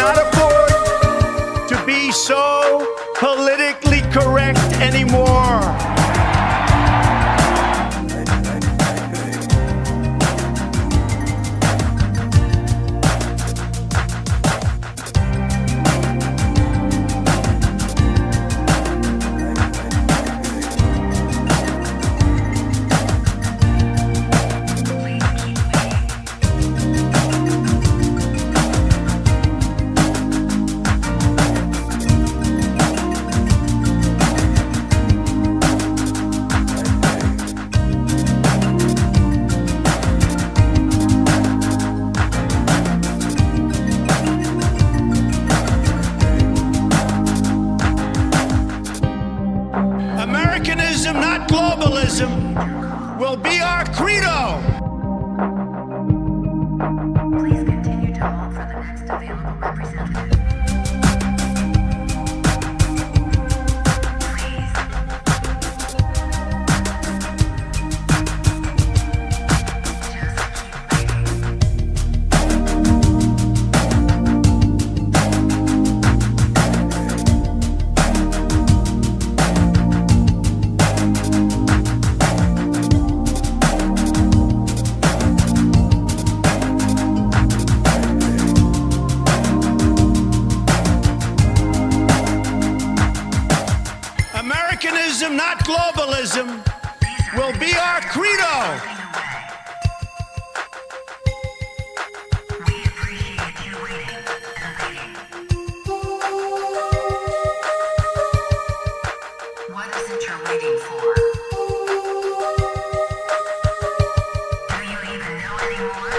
cannot afford to be so politically correct anymore. Americanism, not globalism, will be our credo. Please continue to hold for the next available representative. Americanism, not globalism, will be our credo. We appreciate you waiting and waiting. What is it you're waiting for? Do you even know anymore?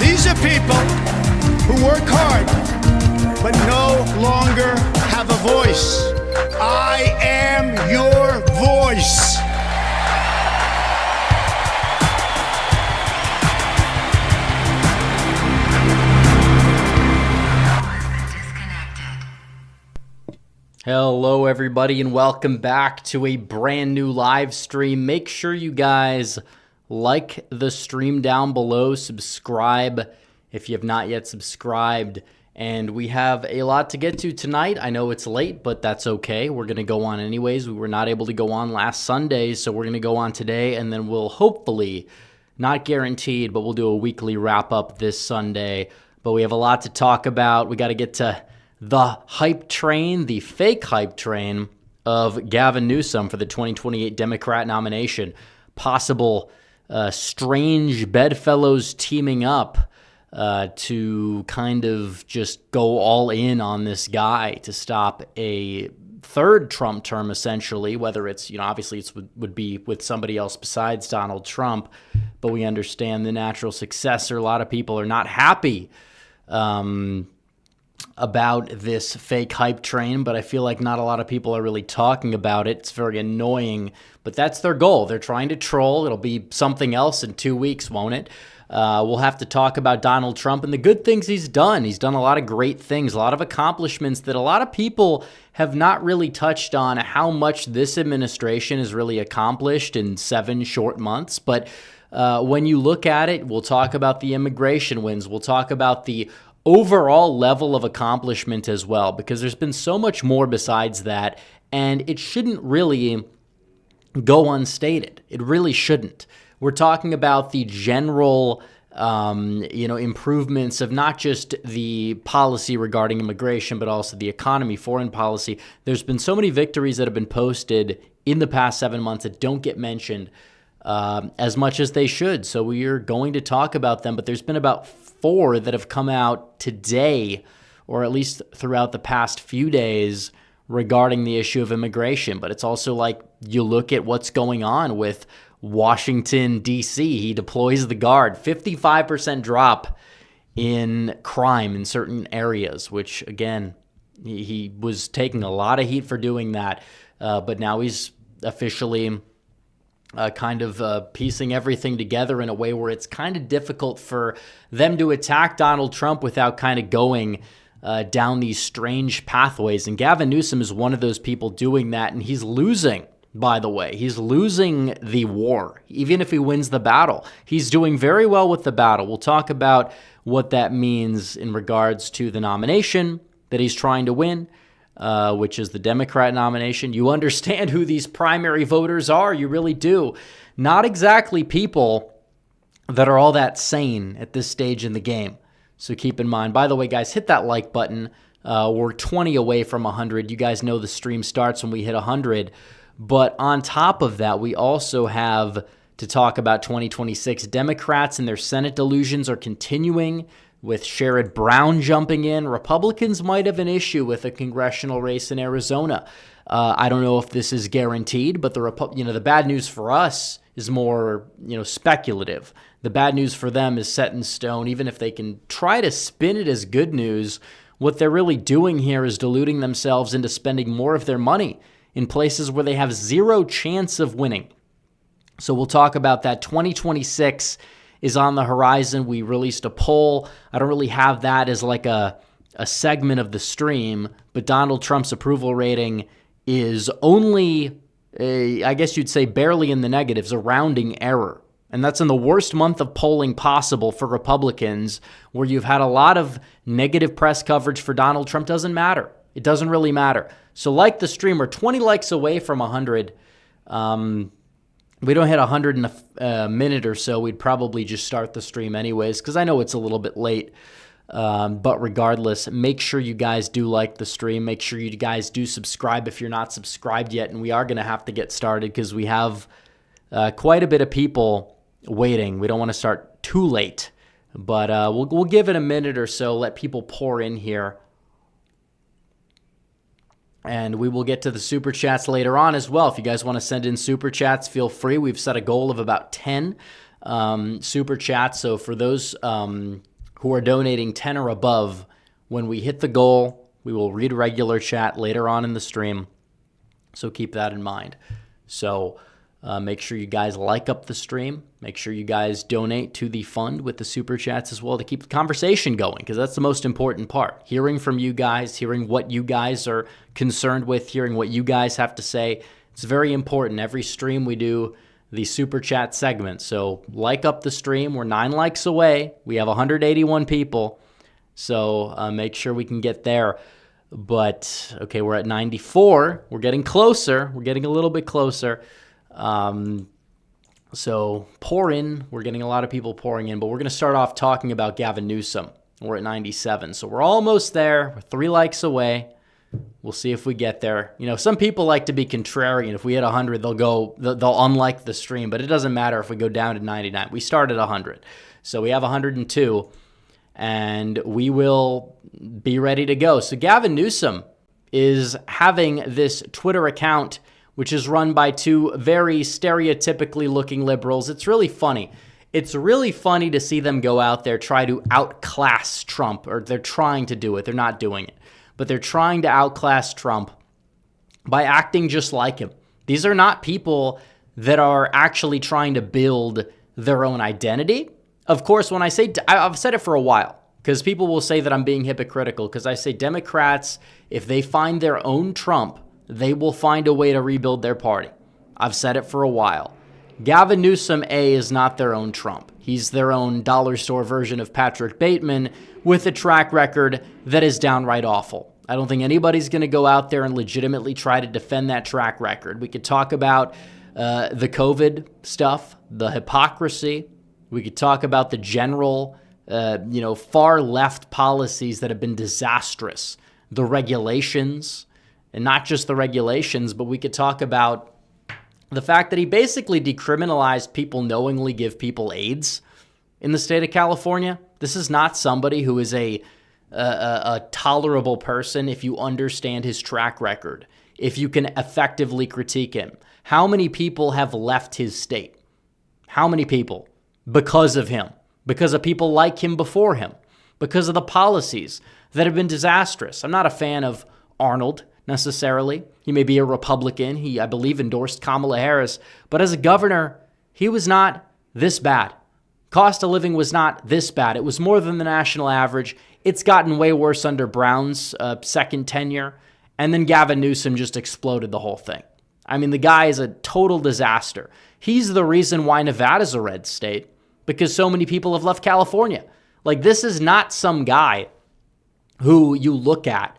These are people who work hard but no longer have a voice. I am your voice. Disconnected. Hello, everybody, and welcome back to a brand new live stream. Make sure you guys like the stream down below, subscribe if you have not yet subscribed, and we have a lot to get to tonight. I know it's late, but that's okay. We're going to go on anyways. We were not able to go on last Sunday, so we're going to go on today, and then we'll hopefully, not guaranteed, but we'll do a weekly wrap-up this Sunday. But we have a lot to talk about. We got to get to the hype train, the fake hype train of Gavin Newsom for the 2028 Democrat nomination. Possible strange bedfellows teaming up to kind of just go all in on this guy to stop a third Trump term, essentially, whether it's, obviously it would be with somebody else besides Donald Trump, but we understand the natural successor. A lot of people are not happy about this fake hype train, but I feel like not a lot of people are really talking about it. It's very annoying, but that's their goal. They're trying to troll. It'll be something else in 2 weeks, won't it? We'll have to talk about Donald Trump and the good things he's done. He's done a lot of great things, a lot of accomplishments that a lot of people have not really touched on how much this administration has really accomplished in 7 short months. But when you look at it, we'll talk about the immigration wins. We'll talk about the overall level of accomplishment as well, because there's been so much more besides that, and it shouldn't really go unstated. It really shouldn't. We're talking about the general, improvements of not just the policy regarding immigration, but also the economy, foreign policy. There's been so many victories that have been posted in the past 7 months that don't get mentioned as much as they should. So we are going to talk about them, but there's been about 4 that have come out today, or at least throughout the past few days, regarding the issue of immigration. But it's also like you look at what's going on with Washington, D.C. He deploys the guard. 55% drop in crime in certain areas, which, again, he was taking a lot of heat for doing that. But now he's officially piecing everything together in a way where it's kind of difficult for them to attack Donald Trump without kind of going down these strange pathways. And Gavin Newsom is one of those people doing that, and he's losing, by the way. He's losing the war, even if he wins the battle. He's doing very well with the battle. We'll talk about what that means in regards to the nomination that he's trying to win, which is the Democrat nomination. You understand who these primary voters are. You really do. Not exactly people that are all that sane at this stage in the game. So keep in mind. By the way, guys, hit that like button. We're 20 away from 100. You guys know the stream starts when we hit 100. But on top of that, we also have to talk about 2026. Democrats and their Senate delusions are continuing, with Sherrod Brown jumping in. Republicans might have an issue with a congressional race in Arizona. I don't know if this is guaranteed, but the bad news for us is more speculative. The bad news for them is set in stone. Even if they can try to spin it as good news, what they're really doing here is deluding themselves into spending more of their money in places where they have zero chance of winning. So we'll talk about that. 2026 is on the horizon. We released a poll. I don't really have that as like a segment of the stream, but Donald Trump's approval rating is only, I guess you'd say, barely in the negatives, a rounding error. And that's in the worst month of polling possible for Republicans, where you've had a lot of negative press coverage for Donald Trump. Doesn't matter. It doesn't really matter. So like the stream, we're 20 likes away from 100. We don't hit 100 in a minute or so, we'd probably just start the stream anyways, because I know it's a little bit late. But regardless, make sure you guys do like the stream. Make sure you guys do subscribe if you're not subscribed yet. And we are going to have to get started because we have quite a bit of people waiting. We don't want to start too late, but we'll give it a minute or so, let people pour in here. And we will get to the super chats later on as well. If you guys want to send in super chats, feel free. We've set a goal of about 10 super chats. So for those who are donating 10 or above, when we hit the goal, we will read regular chat later on in the stream. So keep that in mind. So make sure you guys like up the stream. Make sure you guys donate to the fund with the super chats as well to keep the conversation going, because that's the most important part. Hearing from you guys, hearing what you guys are concerned with, hearing what you guys have to say. It's very important. Every stream we do the super chat segment. So like up the stream. We're 9 likes away. We have 181 people. So make sure we can get there. But, okay, we're at 94. We're getting closer. We're getting a little bit closer. So pour in. We're getting a lot of people pouring in, but we're going to start off talking about Gavin Newsom. We're at 97. So we're almost there. We're 3 likes away. We'll see if we get there. Some people like to be contrarian. If we hit 100, they'll unlike the stream, but it doesn't matter if we go down to 99. We start at 100. So we have 102, and we will be ready to go. So Gavin Newsom is having this Twitter account, which is run by 2 very stereotypically looking liberals. It's really funny. It's really funny to see them go out there, try to outclass Trump, or they're trying to do it. They're not doing it. But they're trying to outclass Trump by acting just like him. These are not people that are actually trying to build their own identity. Of course, when I say, I've said it for a while, because people will say that I'm being hypocritical, because I say Democrats, if they find their own Trump, they will find a way to rebuild their party. I've said it for a while. Gavin Newsom, is not their own Trump. He's their own dollar store version of Patrick Bateman with a track record that is downright awful. I don't think anybody's going to go out there and legitimately try to defend that track record. We could talk about the COVID stuff, the hypocrisy. We could talk about the general, far left policies that have been disastrous, the regulations, and not just the regulations, but we could talk about the fact that he basically decriminalized people knowingly give people AIDS in the state of California. This is not somebody who is a tolerable person if you understand his track record, if you can effectively critique him. How many people have left his state? How many people? Because of him, because of people like him before him, because of the policies that have been disastrous. I'm not a fan of Arnold, necessarily. He may be a Republican. He, I believe, endorsed Kamala Harris. But as a governor, he was not this bad. Cost of living was not this bad. It was more than the national average. It's gotten way worse under Brown's second tenure. And then Gavin Newsom just exploded the whole thing. I mean, the guy is a total disaster. He's the reason why Nevada's a red state, because so many people have left California. Like, this is not some guy who you look at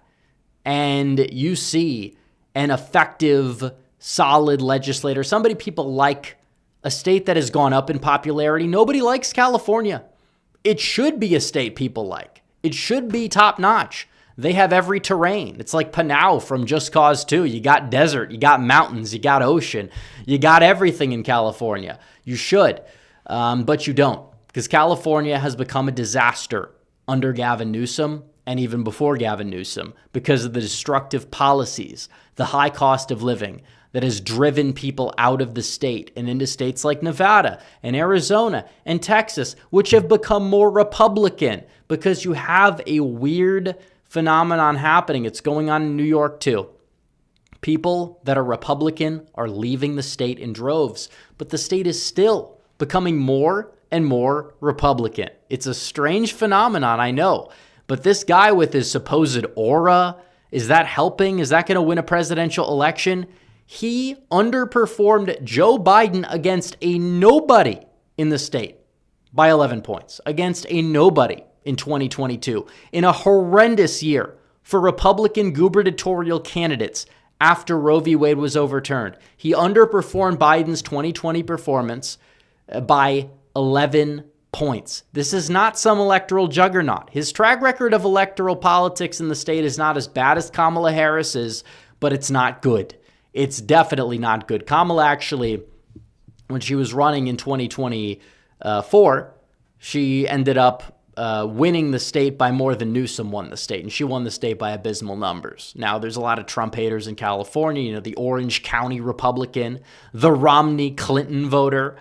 and you see an effective, solid legislator, somebody people like, a state that has gone up in popularity. Nobody likes California. It should be a state people like. It should be top notch. They have every terrain. It's like Panau from Just Cause 2. You got desert, you got mountains, you got ocean. You got everything in California. You should, but you don't, because California has become a disaster under Gavin Newsom and even before Gavin Newsom because of the destructive policies, the high cost of living that has driven people out of the state and into states like Nevada and Arizona and Texas, which have become more Republican because you have a weird phenomenon happening. It's going on in New York too. People that are Republican are leaving the state in droves, but the state is still becoming more and more Republican. It's a strange phenomenon, I know, but this guy with his supposed aura, is that helping? Is that going to win a presidential election? He underperformed Joe Biden against a nobody in the state by 11 points, against a nobody in 2022, in a horrendous year for Republican gubernatorial candidates after Roe v. Wade was overturned. He underperformed Biden's 2020 performance by 11 points. This is not some electoral juggernaut. His track record of electoral politics in the state is not as bad as Kamala Harris's, but it's not good. It's definitely not good. Kamala actually, when she was running in 2024, she ended up winning the state by more than Newsom won the state, and she won the state by abysmal numbers. Now, there's a lot of Trump haters in California, you know, the Orange County Republican, the Romney Clinton voter.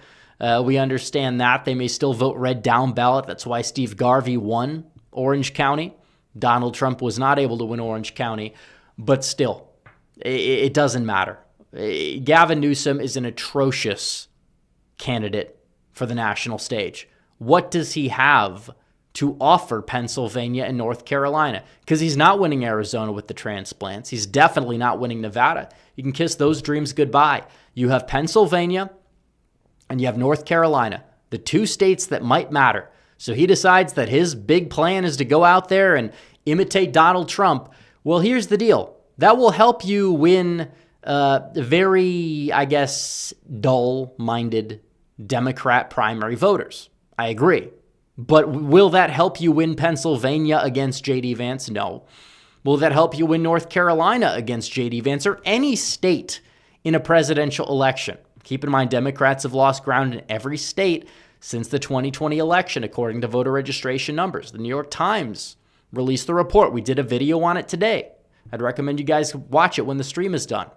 We understand that. They may still vote red down ballot. That's why Steve Garvey won Orange County. Donald Trump was not able to win Orange County, but still, it doesn't matter. Gavin Newsom is an atrocious candidate for the national stage. What does he have to offer Pennsylvania and North Carolina? Because he's not winning Arizona with the transplants. He's definitely not winning Nevada. You can kiss those dreams goodbye. You have Pennsylvania and you have North Carolina, the two states that might matter. So he decides that his big plan is to go out there and imitate Donald Trump. Well, here's the deal. That will help you win very, I guess, dull-minded Democrat primary voters. I agree. But will that help you win Pennsylvania against J.D. Vance? No. Will that help you win North Carolina against J.D. Vance or any state in a presidential election? Keep in mind, Democrats have lost ground in every state since the 2020 election, according to voter registration numbers. The New York Times released the report. We did a video on it today. I'd recommend you guys watch it when the stream is done.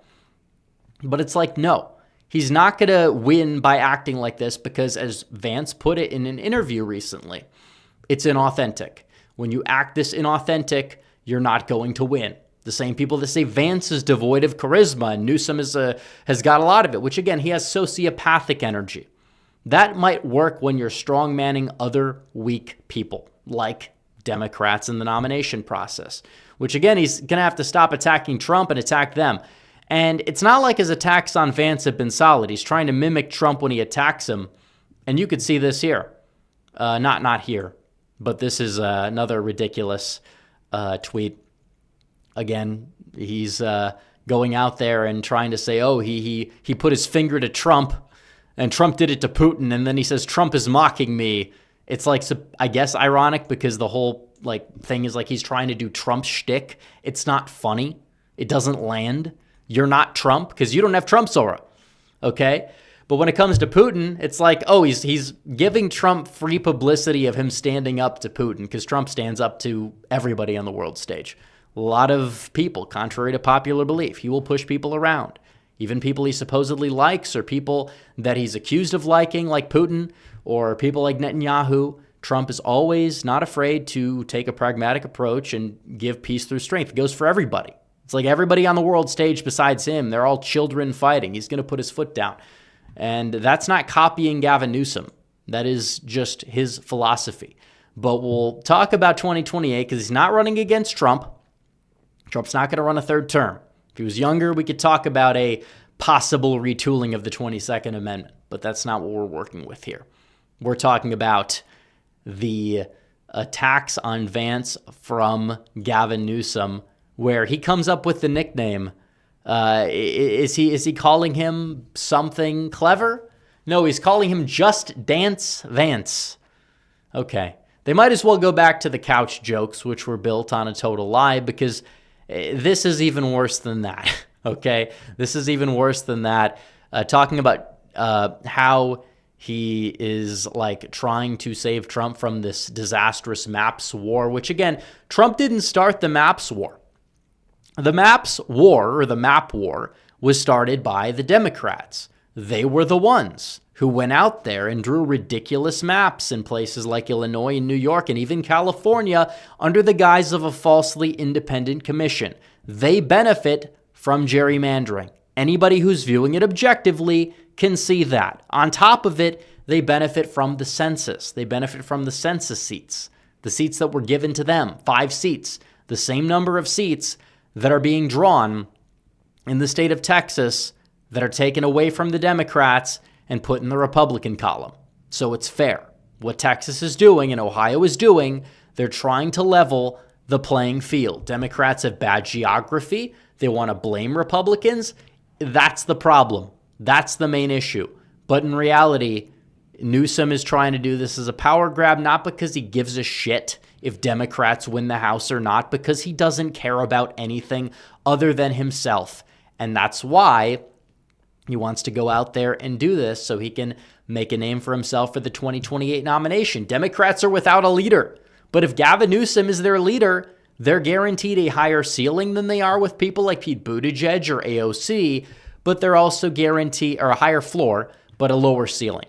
But it's like, no, he's not going to win by acting like this because, as Vance put it in an interview recently, it's inauthentic. When you act this inauthentic, you're not going to win. The same people that say Vance is devoid of charisma and Newsom has got a lot of it, which again, he has sociopathic energy. That might work when you're strong-manning other weak people, like Democrats in the nomination process, which again, he's going to have to stop attacking Trump and attack them. And it's not like his attacks on Vance have been solid. He's trying to mimic Trump when he attacks him. And you could see this here. Not here, but this is another ridiculous tweet. Again, he's going out there and trying to say, oh, he put his finger to Trump and Trump did it to Putin. And then he says, Trump is mocking me. It's like, I guess, ironic because the whole thing is like he's trying to do Trump shtick. It's not funny. It doesn't land. You're not Trump because you don't have Trump's aura. Okay? But when it comes to Putin, it's like, oh, he's giving Trump free publicity of him standing up to Putin because Trump stands up to everybody on the world stage. A lot of people, contrary to popular belief, he will push people around. Even people he supposedly likes or people that he's accused of liking, like Putin, or people like Netanyahu. Trump is always not afraid to take a pragmatic approach and give peace through strength. It goes for everybody. It's like everybody on the world stage besides him, they're all children fighting. He's going to put his foot down. And that's not copying Gavin Newsom. That is just his philosophy. But we'll talk about 2028 because he's not running against Trump. Trump's not going to run a third term. If he was younger, we could talk about a possible retooling of the 22nd Amendment, but that's not what we're working with here. We're talking about the attacks on Vance from Gavin Newsom, where he comes up with the nickname. Is he calling him something clever? No, he's calling him Just Dance Vance. Okay. They might as well go back to the couch jokes, which were built on a total lie, because this is even worse than that. Okay? This is even worse than that. Talking about how he is like trying to save Trump from this disastrous maps war, which again, Trump didn't start the maps war. The maps war, or the map war, was started by the Democrats. They were the ones who went out there and drew ridiculous maps in places like Illinois and New York and even California under the guise of a falsely independent commission. They benefit from gerrymandering. Anybody who's viewing it objectively can see that. On top of it, they benefit from the census. They benefit from the census seats, the seats that were given to them, 5 seats, the same number of seats that are being drawn in the state of Texas that are taken away from the Democrats and put in the Republican column. So it's fair. What Texas is doing and Ohio is doing, they're trying to level the playing field. Democrats have bad geography. They want to blame Republicans. That's the problem. That's the main issue. But in reality, Newsom is trying to do this as a power grab, not because he gives a shit if Democrats win the House or not, because he doesn't care about anything other than himself. And that's why he wants to go out there and do this so he can make a name for himself for the 2028 nomination. Democrats are without a leader. But if Gavin Newsom is their leader, they're guaranteed a higher ceiling than they are with people like Pete Buttigieg or AOC, but they're also guaranteed, or a higher floor, but a lower ceiling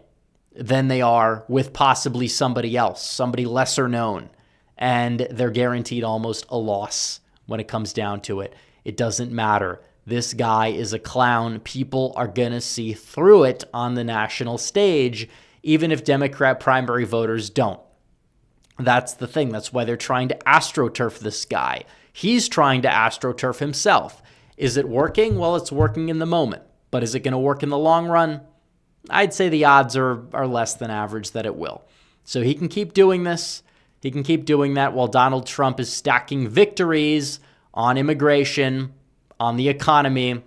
than they are with possibly somebody else, somebody lesser known. And they're guaranteed almost a loss when it comes down to it. It doesn't matter. This guy is a clown. People are going to see through it on the national stage, even if Democrat primary voters don't. That's the thing. That's why they're trying to astroturf this guy. He's trying to astroturf himself. Is it working? Well, it's working in the moment. But is it going to work in the long run? I'd say the odds are less than average that it will. So he can keep doing this. He can keep doing that while Donald Trump is stacking victories on immigration, on the economy.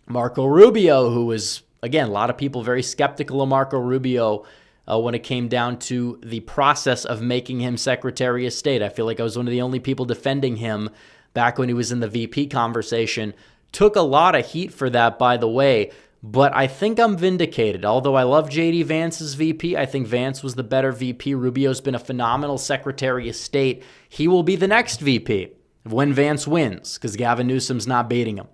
Marco Rubio, who was, again, a lot of people very skeptical of Marco Rubio when it came down to the process of making him Secretary of State. I feel like I was one of the only people defending him back when he was in the VP conversation. Took a lot of heat for that, by the way, but I think I'm vindicated. Although I love J.D. Vance's VP, I think Vance was the better VP. Rubio's been a phenomenal Secretary of State. He will be the next VP when Vance wins, because Gavin Newsom's not beating him.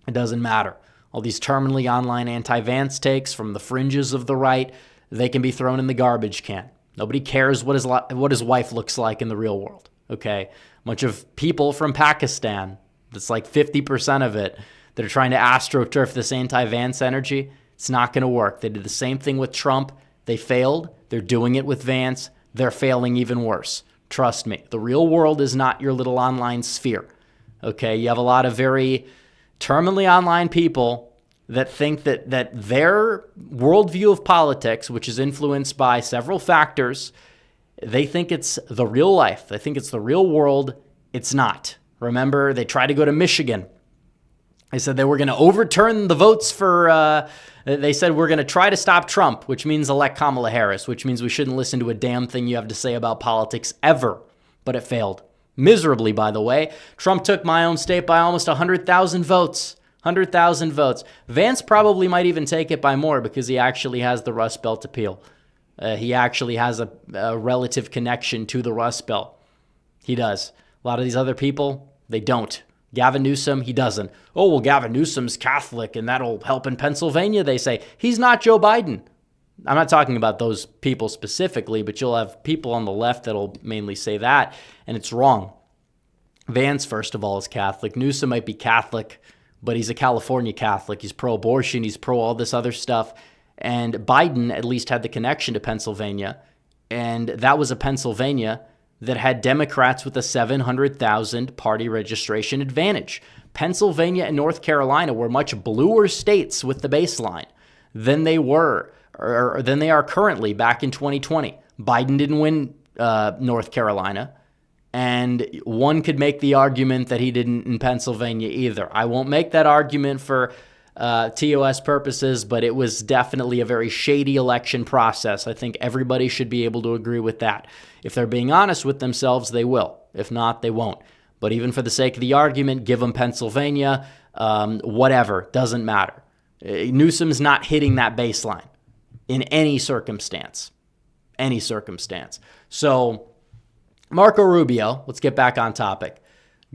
It doesn't matter. All these terminally online anti-Vance takes from the fringes of the right, they can be thrown in the garbage can. Nobody cares what his wife looks like in the real world, okay? A bunch of people from Pakistan, that's like 50% of it, that are trying to astroturf this anti-Vance energy. It's not going to work. They did the same thing with Trump. They failed. They're doing it with Vance. They're failing even worse. Trust me. The real world is not your little online sphere, okay? You have a lot of very terminally online people that think that their worldview of politics, which is influenced by several factors, they think it's the real life. They think it's the real world. It's not. Remember, they tried to go to Michigan. They said they were going to overturn the votes for, they said we're going to try to stop Trump, which means elect Kamala Harris, which means we shouldn't listen to a damn thing you have to say about politics ever. But it failed. Miserably, by the way. Trump took my own state by almost 100,000 votes. 100,000 votes. Vance probably might even take it by more because he actually has the Rust Belt appeal. He actually has a relative connection to the Rust Belt. He does. A lot of these other people, they don't. Gavin Newsom, he doesn't. Oh, well, Gavin Newsom's Catholic and that'll help in Pennsylvania, they say. He's not Joe Biden. I'm not talking about those people specifically, but you'll have people on the left that'll mainly say that, and it's wrong. Vance, first of all, is Catholic. Newsom might be Catholic, but he's a California Catholic. He's pro-abortion. He's pro all this other stuff. And Biden at least had the connection to Pennsylvania. And that was a Pennsylvania that had Democrats with a 700,000 party registration advantage. Pennsylvania and North Carolina were much bluer states with the baseline than they were, or than they are currently back in 2020. Biden didn't win North Carolina, and one could make the argument that he didn't in Pennsylvania either. I won't make that argument for TOS purposes, but it was definitely a very shady election process. I think everybody should be able to agree with that. If they're being honest with themselves, they will. If not, they won't. But even for the sake of the argument, give them Pennsylvania, whatever, doesn't matter. Newsom's not hitting that baseline in any circumstance. Any circumstance. So Marco Rubio, let's get back on topic,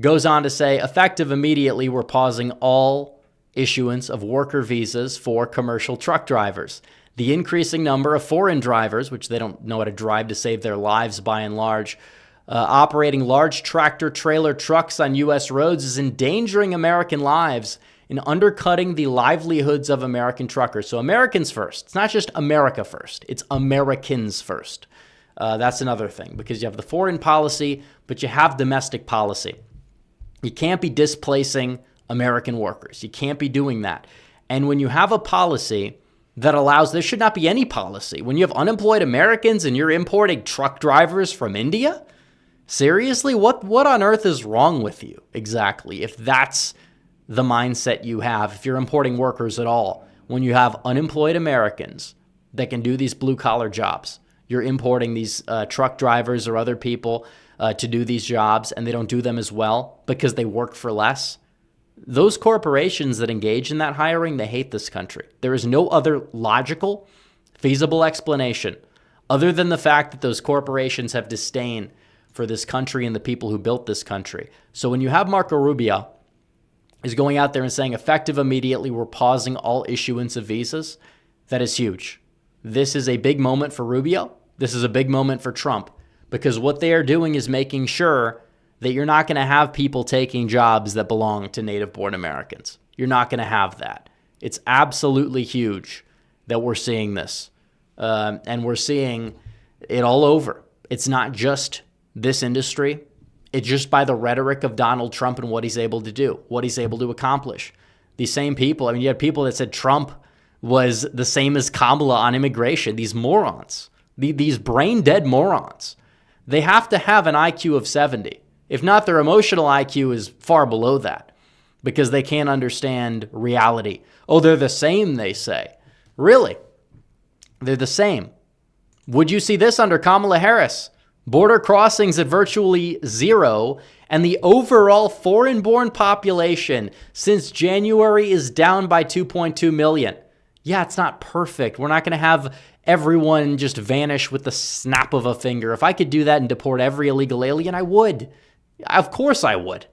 goes on to say, effective immediately, we're pausing all issuance of worker visas for commercial truck drivers. The increasing number of foreign drivers, which they don't know how to drive to save their lives by and large, operating large tractor-trailer trucks on U.S. roads is endangering American lives and undercutting the livelihoods of American truckers. So Americans first. It's not just America first. It's Americans first. That's another thing, because you have the foreign policy, but you have domestic policy. You can't be displacing American workers. You can't be doing that. And when you have a policy that allows, there should not be any policy. When you have unemployed Americans and you're importing truck drivers from India, seriously, what on earth is wrong with you exactly? If that's the mindset you have, if you're importing workers at all, when you have unemployed Americans that can do these blue collar jobs, you're importing these truck drivers or other people to do these jobs, and they don't do them as well because they work for less. Those corporations that engage in that hiring, they hate this country. There is no other logical, feasible explanation other than the fact that those corporations have disdain for this country and the people who built this country. So when you have Marco Rubio is going out there and saying, effective immediately, we're pausing all issuance of visas, that is huge. This is a big moment for Rubio. This is a big moment for Trump, because what they are doing is making sure that you're not going to have people taking jobs that belong to native-born Americans. You're not going to have that. It's absolutely huge that we're seeing this. And we're seeing it all over. It's not just this industry. It's just by the rhetoric of Donald Trump and what he's able to do, what he's able to accomplish. These same people, I mean, you had people that said Trump was the same as Kamala on immigration. These morons, these brain-dead morons, they have to have an IQ of 70. If not, their emotional IQ is far below that because they can't understand reality. Oh, they're the same, they say. Really? They're the same. Would you see this under Kamala Harris? Border crossings at virtually zero, and the overall foreign-born population since January is down by 2.2 million. Yeah, it's not perfect. We're not going to have everyone just vanish with the snap of a finger. If I could do that and deport every illegal alien, I would. Of course I would.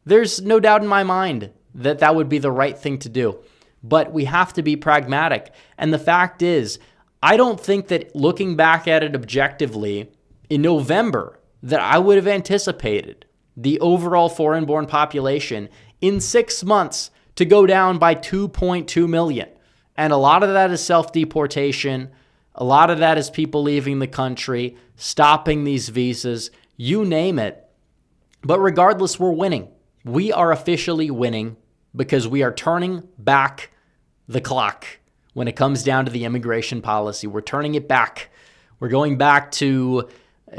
There's no doubt in my mind that that would be the right thing to do. But we have to be pragmatic. And the fact is, I don't think that looking back at it objectively in November, that I would have anticipated the overall foreign-born population in 6 months to go down by 2.2 million. And a lot of that is self-deportation. A lot of that is people leaving the country, stopping these visas, you name it. But regardless, we're winning. We are officially winning because we are turning back the clock when it comes down to the immigration policy. We're turning it back. We're going back to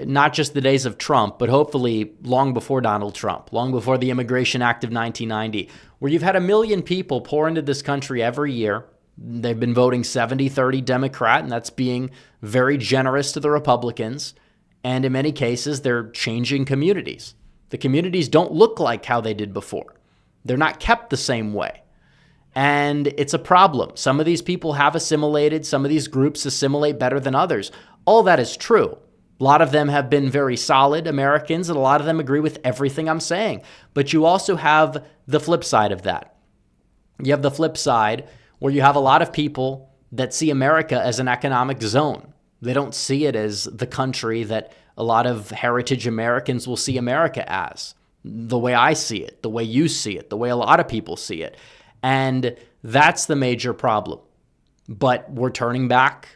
not just the days of Trump, but hopefully long before Donald Trump, long before the Immigration Act of 1990, where you've had 1 million people pour into this country every year. They've been voting 70-30 Democrat, and that's being very generous to the Republicans. And in many cases, they're changing communities. The communities don't look like how they did before. They're not kept the same way. And it's a problem. Some of these people have assimilated. Some of these groups assimilate better than others. All that is true. A lot of them have been very solid Americans, and a lot of them agree with everything I'm saying. But you also have the flip side of that. You have the flip side where you have a lot of people that see America as an economic zone. They don't see it as the country that a lot of heritage Americans will see America as. the way I see it, the way you see it, the way a lot of people see it. And that's the major problem. But we're turning back.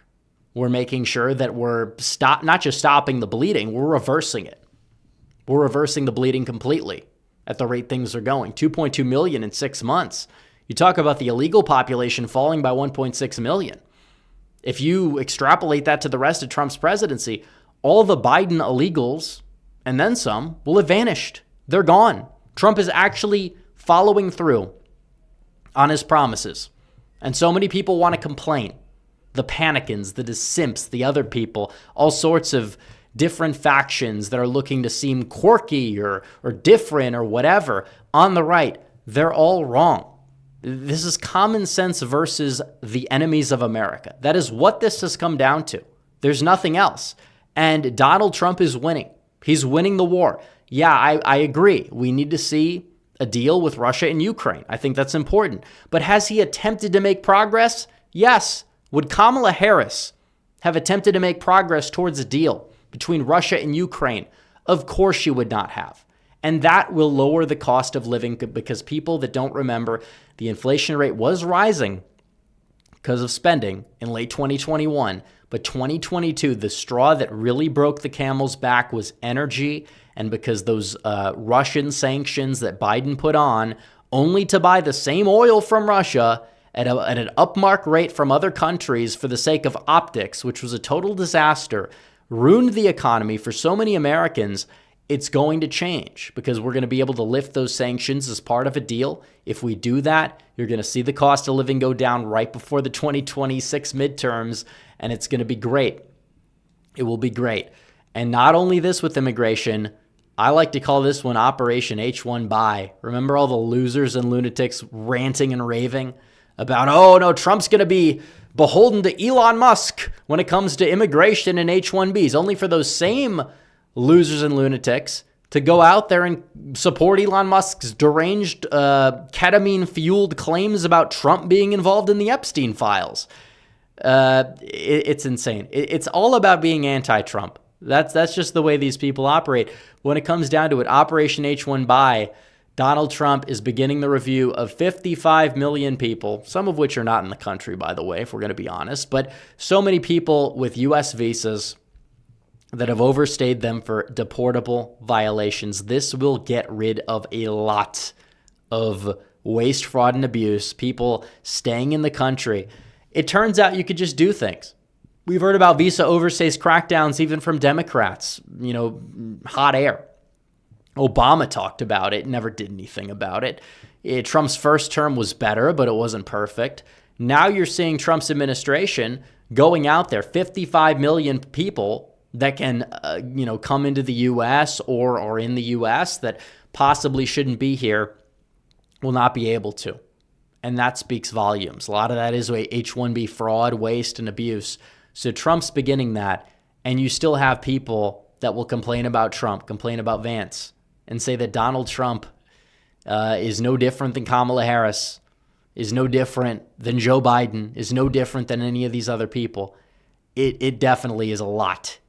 We're making sure that we're not just stopping the bleeding, we're reversing it. We're reversing the bleeding completely at the rate things are going. 2.2 million in 6 months. You talk about the illegal population falling by 1.6 million. If you extrapolate that to the rest of Trump's presidency, all the Biden illegals and then some will have vanished. They're gone. Trump is actually following through on his promises. And so many people want to complain. The panicans, the simps, the other people, all sorts of different factions that are looking to seem quirky or different or whatever on the right. They're all wrong. This is common sense versus the enemies of America. That is what this has come down to. There's nothing else. And Donald Trump is winning. He's winning the war. Yeah, I agree. We need to see a deal with Russia and Ukraine. I think that's important. But has he attempted to make progress? Yes. Would Kamala Harris have attempted to make progress towards a deal between Russia and Ukraine? Of course she would not have. And that will lower the cost of living because people that don't remember, the inflation rate was rising because of spending in late 2021. But 2022, the straw that really broke the camel's back was energy. And because those Russian sanctions that Biden put on only to buy the same oil from Russia at an upmark rate from other countries for the sake of optics, which was a total disaster, ruined the economy for so many Americans. It's going to change because we're going to be able to lift those sanctions as part of a deal. If we do that, you're going to see the cost of living go down right before the 2026 midterms, and it's going to be great. It will be great. And not only this with immigration, I like to call this one Operation H1 Buy. Remember all the losers and lunatics ranting and raving about, oh no, Trump's going to be beholden to Elon Musk when it comes to immigration and H1Bs, only for those same losers and lunatics to go out there and support Elon Musk's deranged ketamine-fueled claims about Trump being involved in the Epstein files. It's insane. It's all about being anti-Trump. That's just the way these people operate. When it comes down to it, Operation H1 Buy, Donald Trump is beginning the review of 55 million people, some of which are not in the country, by the way, if we're going to be honest, but so many people with U.S. visas that have overstayed them for deportable violations. This will get rid of a lot of waste, fraud, and abuse, people staying in the country. It turns out you could just do things. We've heard about visa overstays crackdowns even from Democrats, hot air. Obama talked about it, never did anything about it. Trump's first term was better, but it wasn't perfect. Now you're seeing Trump's administration going out there, 55 million people that can, come into the U.S. or are in the U.S. that possibly shouldn't be here will not be able to. And that speaks volumes. A lot of that is H-1B fraud, waste, and abuse. So Trump's beginning that, and you still have people that will complain about Trump, complain about Vance, and say that Donald Trump is no different than Kamala Harris, is no different than Joe Biden, is no different than any of these other people. It definitely is a lot.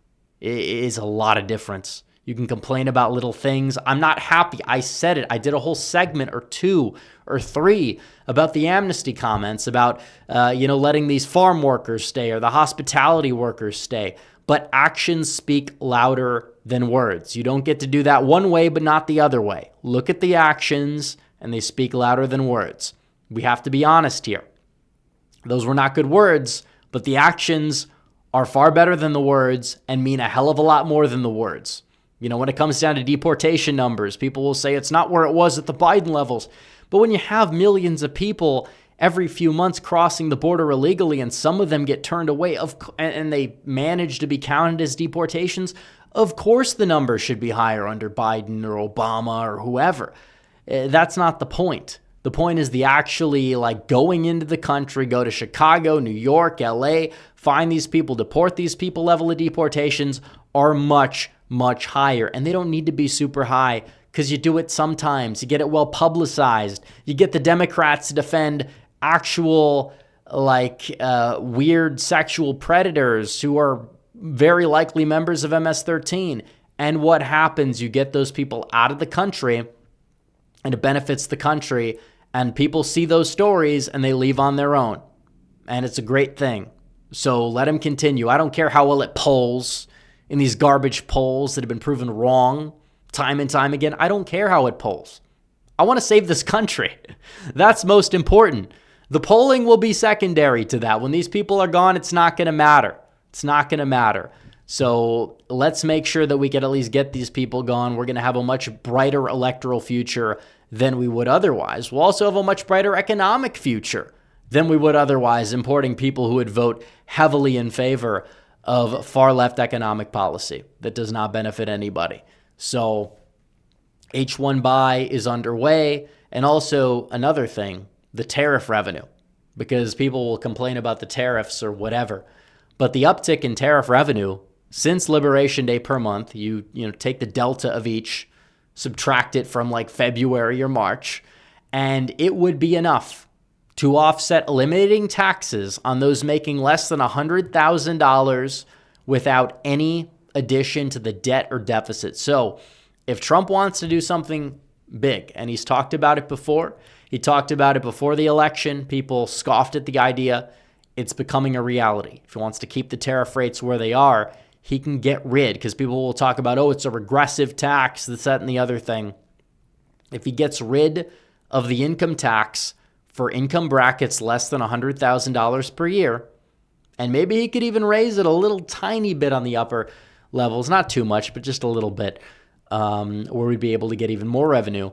It is a lot of difference. You can complain about little things. I'm not happy. I said it. I did a whole segment or 2 or 3 about the amnesty comments about, letting these farm workers stay or the hospitality workers stay. But actions speak louder than words. You don't get to do that one way, but not the other way. Look at the actions, and they speak louder than words. We have to be honest here. Those were not good words, but the actions are far better than the words and mean a hell of a lot more than the words. When it comes down to deportation numbers, people will say it's not where it was at the Biden levels. But when you have millions of people every few months crossing the border illegally and some of them get turned away and they manage to be counted as deportations, of course the numbers should be higher under Biden or Obama or whoever. That's not the point. The point is the actually going into the country, go to Chicago, New York, LA, find these people, deport these people level of deportations are much, much higher. And they don't need to be super high because you do it sometimes. You get it well publicized. You get the Democrats to defend actual weird sexual predators who are very likely members of MS-13. And what happens? You get those people out of the country, and it benefits the country, and people see those stories and they leave on their own. And it's a great thing. So let him continue. I don't care how well it polls in these garbage polls that have been proven wrong time and time again. I don't care how it polls. I want to save this country. That's most important. The polling will be secondary to that. When these people are gone, it's not going to matter. It's not going to matter. So let's make sure that we can at least get these people gone. We're going to have a much brighter electoral future than we would otherwise. We'll also have a much brighter economic future than we would otherwise, importing people who would vote heavily in favor of far-left economic policy that does not benefit anybody. So H1 buy is underway. And also another thing, the tariff revenue, because people will complain about the tariffs or whatever. But the uptick in tariff revenue since Liberation Day per month, you take the delta of each, subtract it from like February or March, and it would be enough to offset eliminating taxes on those making less than $100,000 without any addition to the debt or deficit. So if Trump wants to do something big, and he's talked about it before, he talked about it before the election, people scoffed at the idea, it's becoming a reality. If he wants to keep the tariff rates where they are, he can get rid, because people will talk about, oh, it's a regressive tax, this, that, and the other thing. If he gets rid of the income tax for income brackets less than $100,000 per year, and maybe he could even raise it a little tiny bit on the upper levels, not too much, but just a little bit, where we'd be able to get even more revenue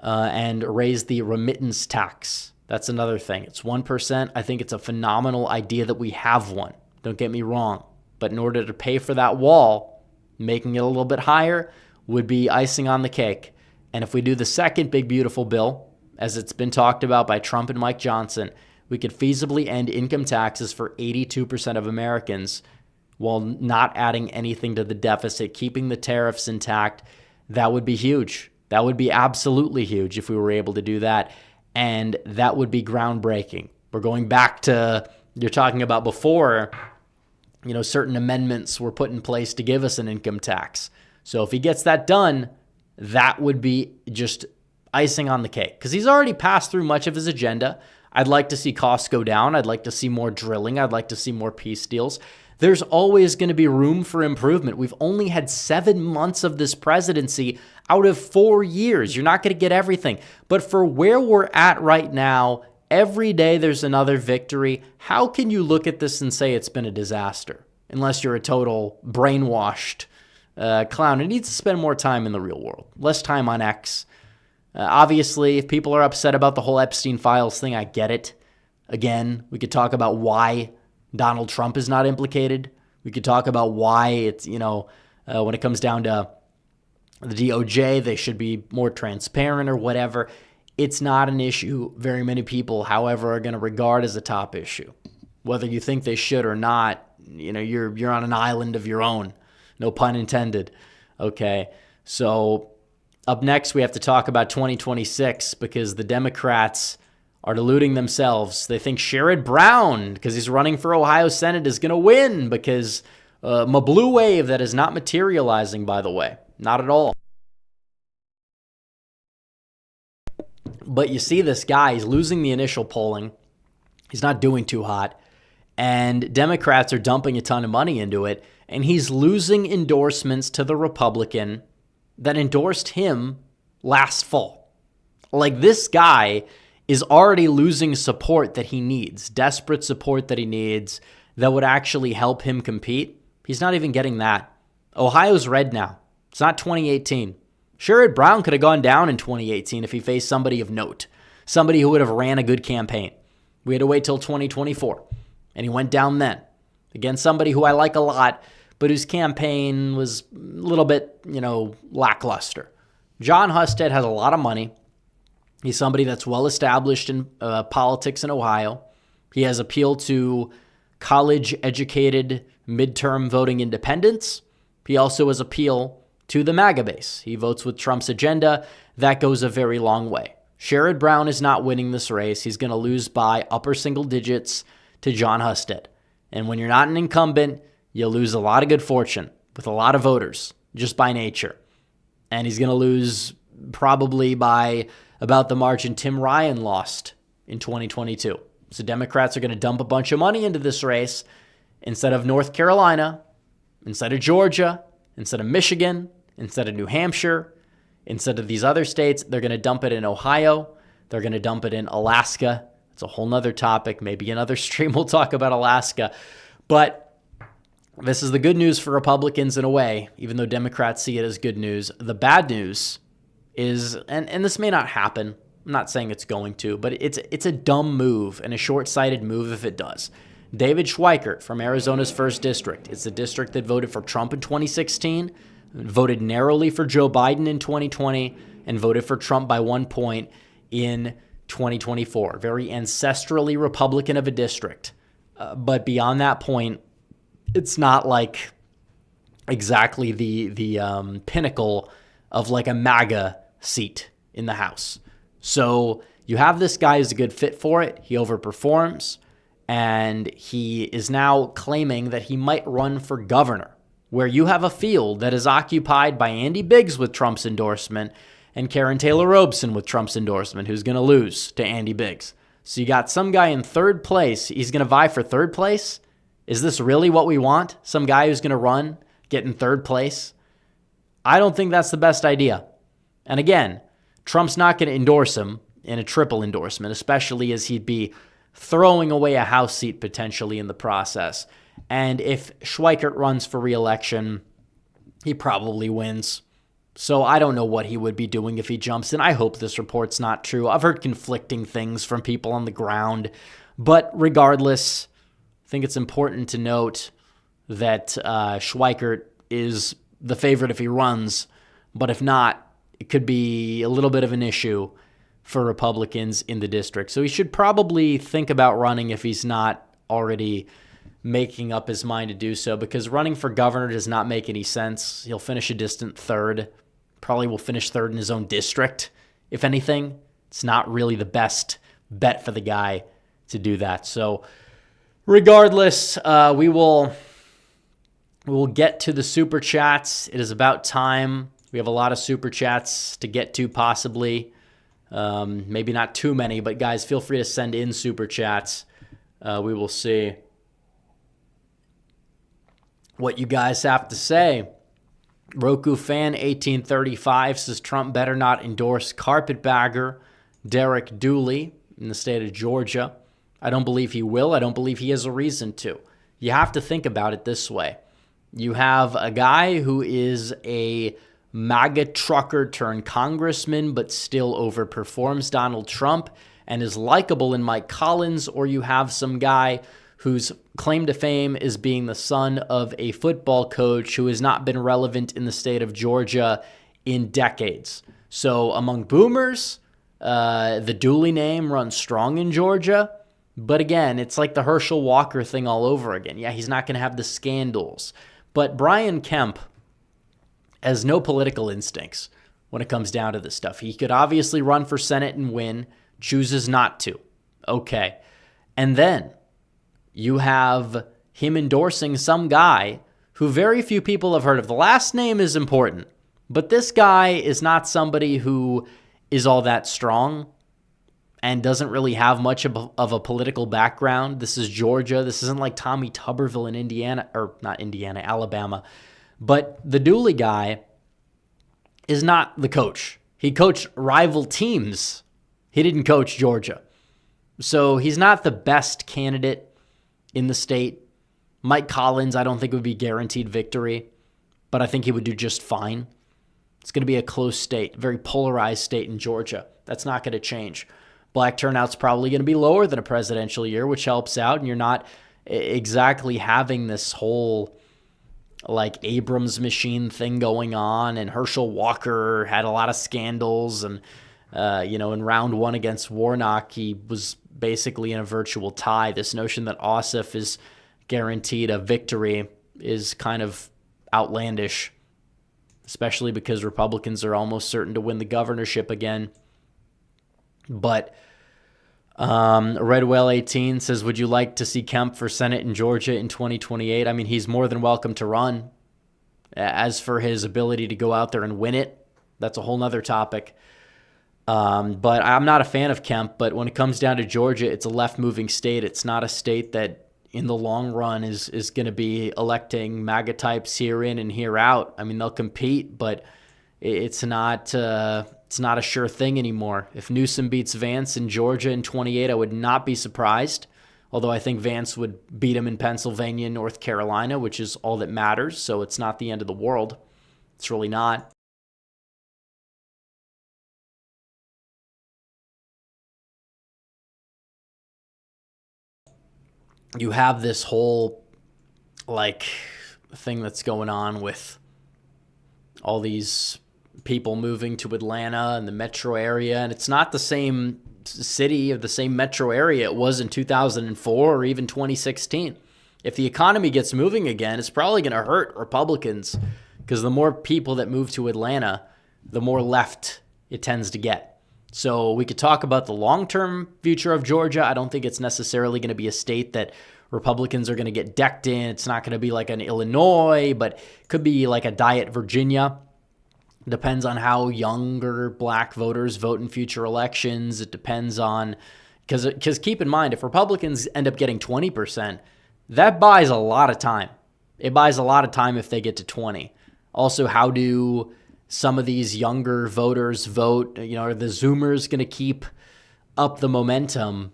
and raise the remittance tax. That's another thing. It's 1%. I think it's a phenomenal idea that we have one. Don't get me wrong. But in order to pay for that wall, making it a little bit higher would be icing on the cake. And if we do the second big, beautiful bill, as it's been talked about by Trump and Mike Johnson, we could feasibly end income taxes for 82% of Americans while not adding anything to the deficit, keeping the tariffs intact. That would be huge. That would be absolutely huge if we were able to do that. And that would be groundbreaking. We're going back to, you're talking about before, certain amendments were put in place to give us an income tax. So if he gets that done, that would be just icing on the cake, because he's already passed through much of his agenda. I'd like to see costs go down. I'd like to see more drilling. I'd like to see more peace deals. There's always going to be room for improvement. We've only had 7 months of this presidency out of 4 years. You're not going to get everything. But for where we're at right now, every day there's another victory. How can you look at this and say it's been a disaster? Unless you're a total brainwashed clown. It needs to spend more time in the real world. Less time on X. Obviously, if people are upset about the whole Epstein Files thing, I get it. Again, we could talk about why Donald Trump is not implicated. We could talk about why it's, when it comes down to the DOJ, they should be more transparent or whatever. It's not an issue very many people, however, are going to regard as a top issue. Whether you think they should or not, you're on an island of your own. No pun intended. Okay, so up next, we have to talk about 2026, because the Democrats are deluding themselves. They think Sherrod Brown, because he's running for Ohio Senate, is going to win, because my blue wave that is not materializing, by the way. Not at all. But you see this guy, he's losing the initial polling. He's not doing too hot. And Democrats are dumping a ton of money into it. And he's losing endorsements to the Republican that endorsed him last fall. Like, this guy is already losing support that he needs, desperate support that he needs that would actually help him compete. He's not even getting that. Ohio's red now. It's not 2018. Sherrod Brown could have gone down in 2018 if he faced somebody of note, somebody who would have ran a good campaign. We had to wait till 2024, and he went down then. Against somebody who I like a lot, but whose campaign was a little bit, lackluster. John Husted has a lot of money. He's somebody that's well established in politics in Ohio. He has appeal to college-educated midterm voting independents. He also has appeal to the MAGA base. He votes with Trump's agenda. That goes a very long way. Sherrod Brown is not winning this race. He's going to lose by upper single digits to John Husted. And when you're not an incumbent, you lose a lot of good fortune with a lot of voters. just by nature. And he's going to lose probably by about the margin Tim Ryan lost in 2022. So Democrats are going to dump a bunch of money into this race instead of North Carolina, instead of Georgia, instead of Michigan, instead of New Hampshire, instead of these other states. They're going to dump it in Ohio. They're going to dump it in Alaska. It's a whole nother topic. Maybe another stream we'll talk about Alaska. But this is the good news for Republicans in a way, even though Democrats see it as good news. The bad news is, and this may not happen, I'm not saying it's going to, but it's a dumb move and a short-sighted move if it does. David Schweikert from Arizona's 1st District. It's the district that voted for Trump in 2016, voted narrowly for Joe Biden in 2020, and voted for Trump by 1 point in 2024. Very ancestrally Republican of a district. But beyond that point, it's not like exactly the pinnacle of like a MAGA seat in the House. So you have this guy who's a good fit for it. He overperforms, and he is now claiming that he might run for governor, where you have a field that is occupied by Andy Biggs with Trump's endorsement and Karen Taylor Robeson with Trump's endorsement, who's going to lose to Andy Biggs. So you got some guy in 3rd place. He's going to vie for 3rd place. Is this really what we want? Some guy who's going to run, get in 3rd place? I don't think that's the best idea. And again, Trump's not going to endorse him in a triple endorsement, especially as he'd be throwing away a House seat potentially in the process. And if Schweikert runs for re-election, he probably wins. So I don't know what he would be doing if he jumps in. I hope this report's not true. I've heard conflicting things from people on the ground. But regardless, I think it's important to note that Schweikert is the favorite if he runs. But if not, it could be a little bit of an issue for Republicans in the district. So he should probably think about running if he's not already making up his mind to do so, because running for governor does not make any sense. He'll finish a distant 3rd. Probably will finish 3rd in his own district. If anything, it's not really the best bet for the guy to do that. So regardless, we will get to the super chats. It is about time. We have a lot of super chats to get to possibly. Maybe not too many, but guys, feel free to send in super chats. We will see what you guys have to say. Roku Fan 1835 says Trump better not endorse carpetbagger Derek Dooley in the state of Georgia. I don't believe he will. I don't believe he has a reason to. You have to think about it this way. You have a guy who is a MAGA trucker turned congressman, but still overperforms Donald Trump and is likable in Mike Collins, or you have some guy whose claim to fame is being the son of a football coach who has not been relevant in the state of Georgia in decades. So among boomers, the Dooley name runs strong in Georgia. But again, it's like the Herschel Walker thing all over again. Yeah, he's not going to have the scandals. But Brian Kemp has no political instincts when it comes down to this stuff. He could obviously run for Senate and win, chooses not to. Okay. And then you have him endorsing some guy who very few people have heard of. The last name is important, but this guy is not somebody who is all that strong and doesn't really have much of a political background. This is Georgia. This isn't like Tommy Tuberville in Indiana, or not Indiana, Alabama. But the Dooley guy is not the coach. He coached rival teams. He didn't coach Georgia. So he's not the best candidate in the state. Mike Collins, I don't think would be guaranteed victory, but I think he would do just fine. It's going to be a close state, very polarized state in Georgia. That's not going to change. Black turnout's probably going to be lower than a presidential year, which helps out, and you're not exactly having this whole like Abrams machine thing going on, and Herschel Walker had a lot of scandals, and in round 1 against Warnock, he was basically in a virtual tie. This notion that Ossoff is guaranteed a victory is kind of outlandish, especially because Republicans are almost certain to win the governorship again. But Red Whale 18 says, would you like to see Kemp for Senate in Georgia in 2028? I mean, he's more than welcome to run. As for his ability to go out there and win it, that's a whole nother topic. But I'm not a fan of Kemp, but when it comes down to Georgia, it's a left-moving state. It's not a state that in the long run is going to be electing MAGA types here in and here out. I mean, they'll compete, but it's not a sure thing anymore. If Newsom beats Vance in Georgia in 28, I would not be surprised. Although I think Vance would beat him in Pennsylvania and North Carolina, which is all that matters. So it's not the end of the world. It's really not. You have this whole thing that's going on with all these people moving to Atlanta and the metro area, and it's not the same city or the same metro area it was in 2004 or even 2016. If the economy gets moving again, it's probably going to hurt Republicans, because the more people that move to Atlanta, the more left it tends to get. So we could talk about the long-term future of Georgia. I don't think it's necessarily going to be a state that Republicans are going to get decked in. It's not going to be like an Illinois, but it could be like a Diet Virginia. Depends on how younger black voters vote in future elections. It depends on, because keep in mind, if Republicans end up getting 20%, that buys a lot of time. It buys a lot of time if they get to 20. Also, how do some of these younger voters vote? Are the Zoomers going to keep up the momentum?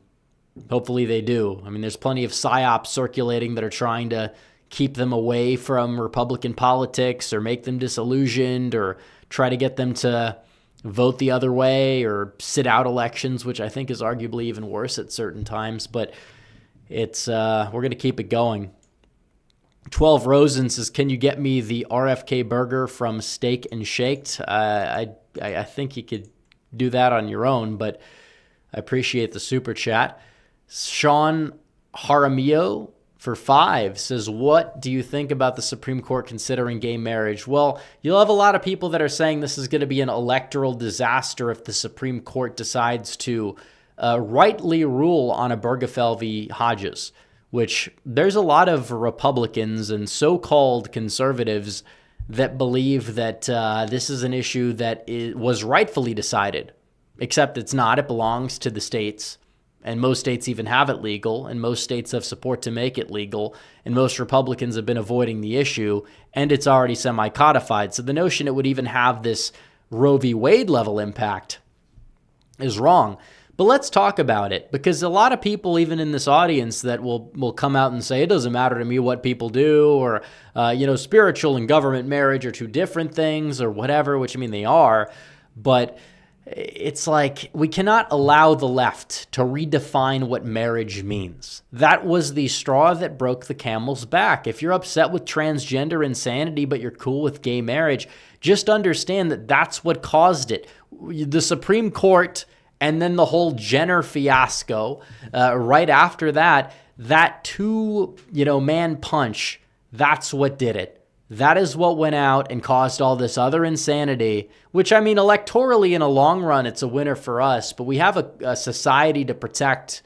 Hopefully they do. I mean, there's plenty of psyops circulating that are trying to keep them away from Republican politics or make them disillusioned or try to get them to vote the other way or sit out elections, which I think is arguably even worse at certain times. But it's we're going to keep it going. 12 Rosen says, can you get me the RFK burger from Steak and Shaked? I think you could do that on your own, but I appreciate the super chat. Sean Jaramillo for 5 says, what do you think about the Supreme Court considering gay marriage? Well, you'll have a lot of people that are saying this is going to be an electoral disaster if the Supreme Court decides to rightly rule on Obergefell v. Hodges, which there's a lot of Republicans and so-called conservatives that believe that this is an issue that was rightfully decided, except it's not. It belongs to the states. And most states even have it legal, and most states have support to make it legal, and most Republicans have been avoiding the issue, and it's already semi-codified. So the notion it would even have this Roe v. Wade level impact is wrong. But let's talk about it, because a lot of people, even in this audience, that will come out and say, it doesn't matter to me what people do, or, spiritual and government marriage are two different things, or whatever, which, I mean, they are, but it's like we cannot allow the left to redefine what marriage means. That was the straw that broke the camel's back. If you're upset with transgender insanity, but you're cool with gay marriage, just understand that that's what caused it. The Supreme Court and then the whole Jenner fiasco right after that, that two-man punch, that's what did it. That is what went out and caused all this other insanity, which, I mean, electorally in a long run, it's a winner for us, but we have a society to protect,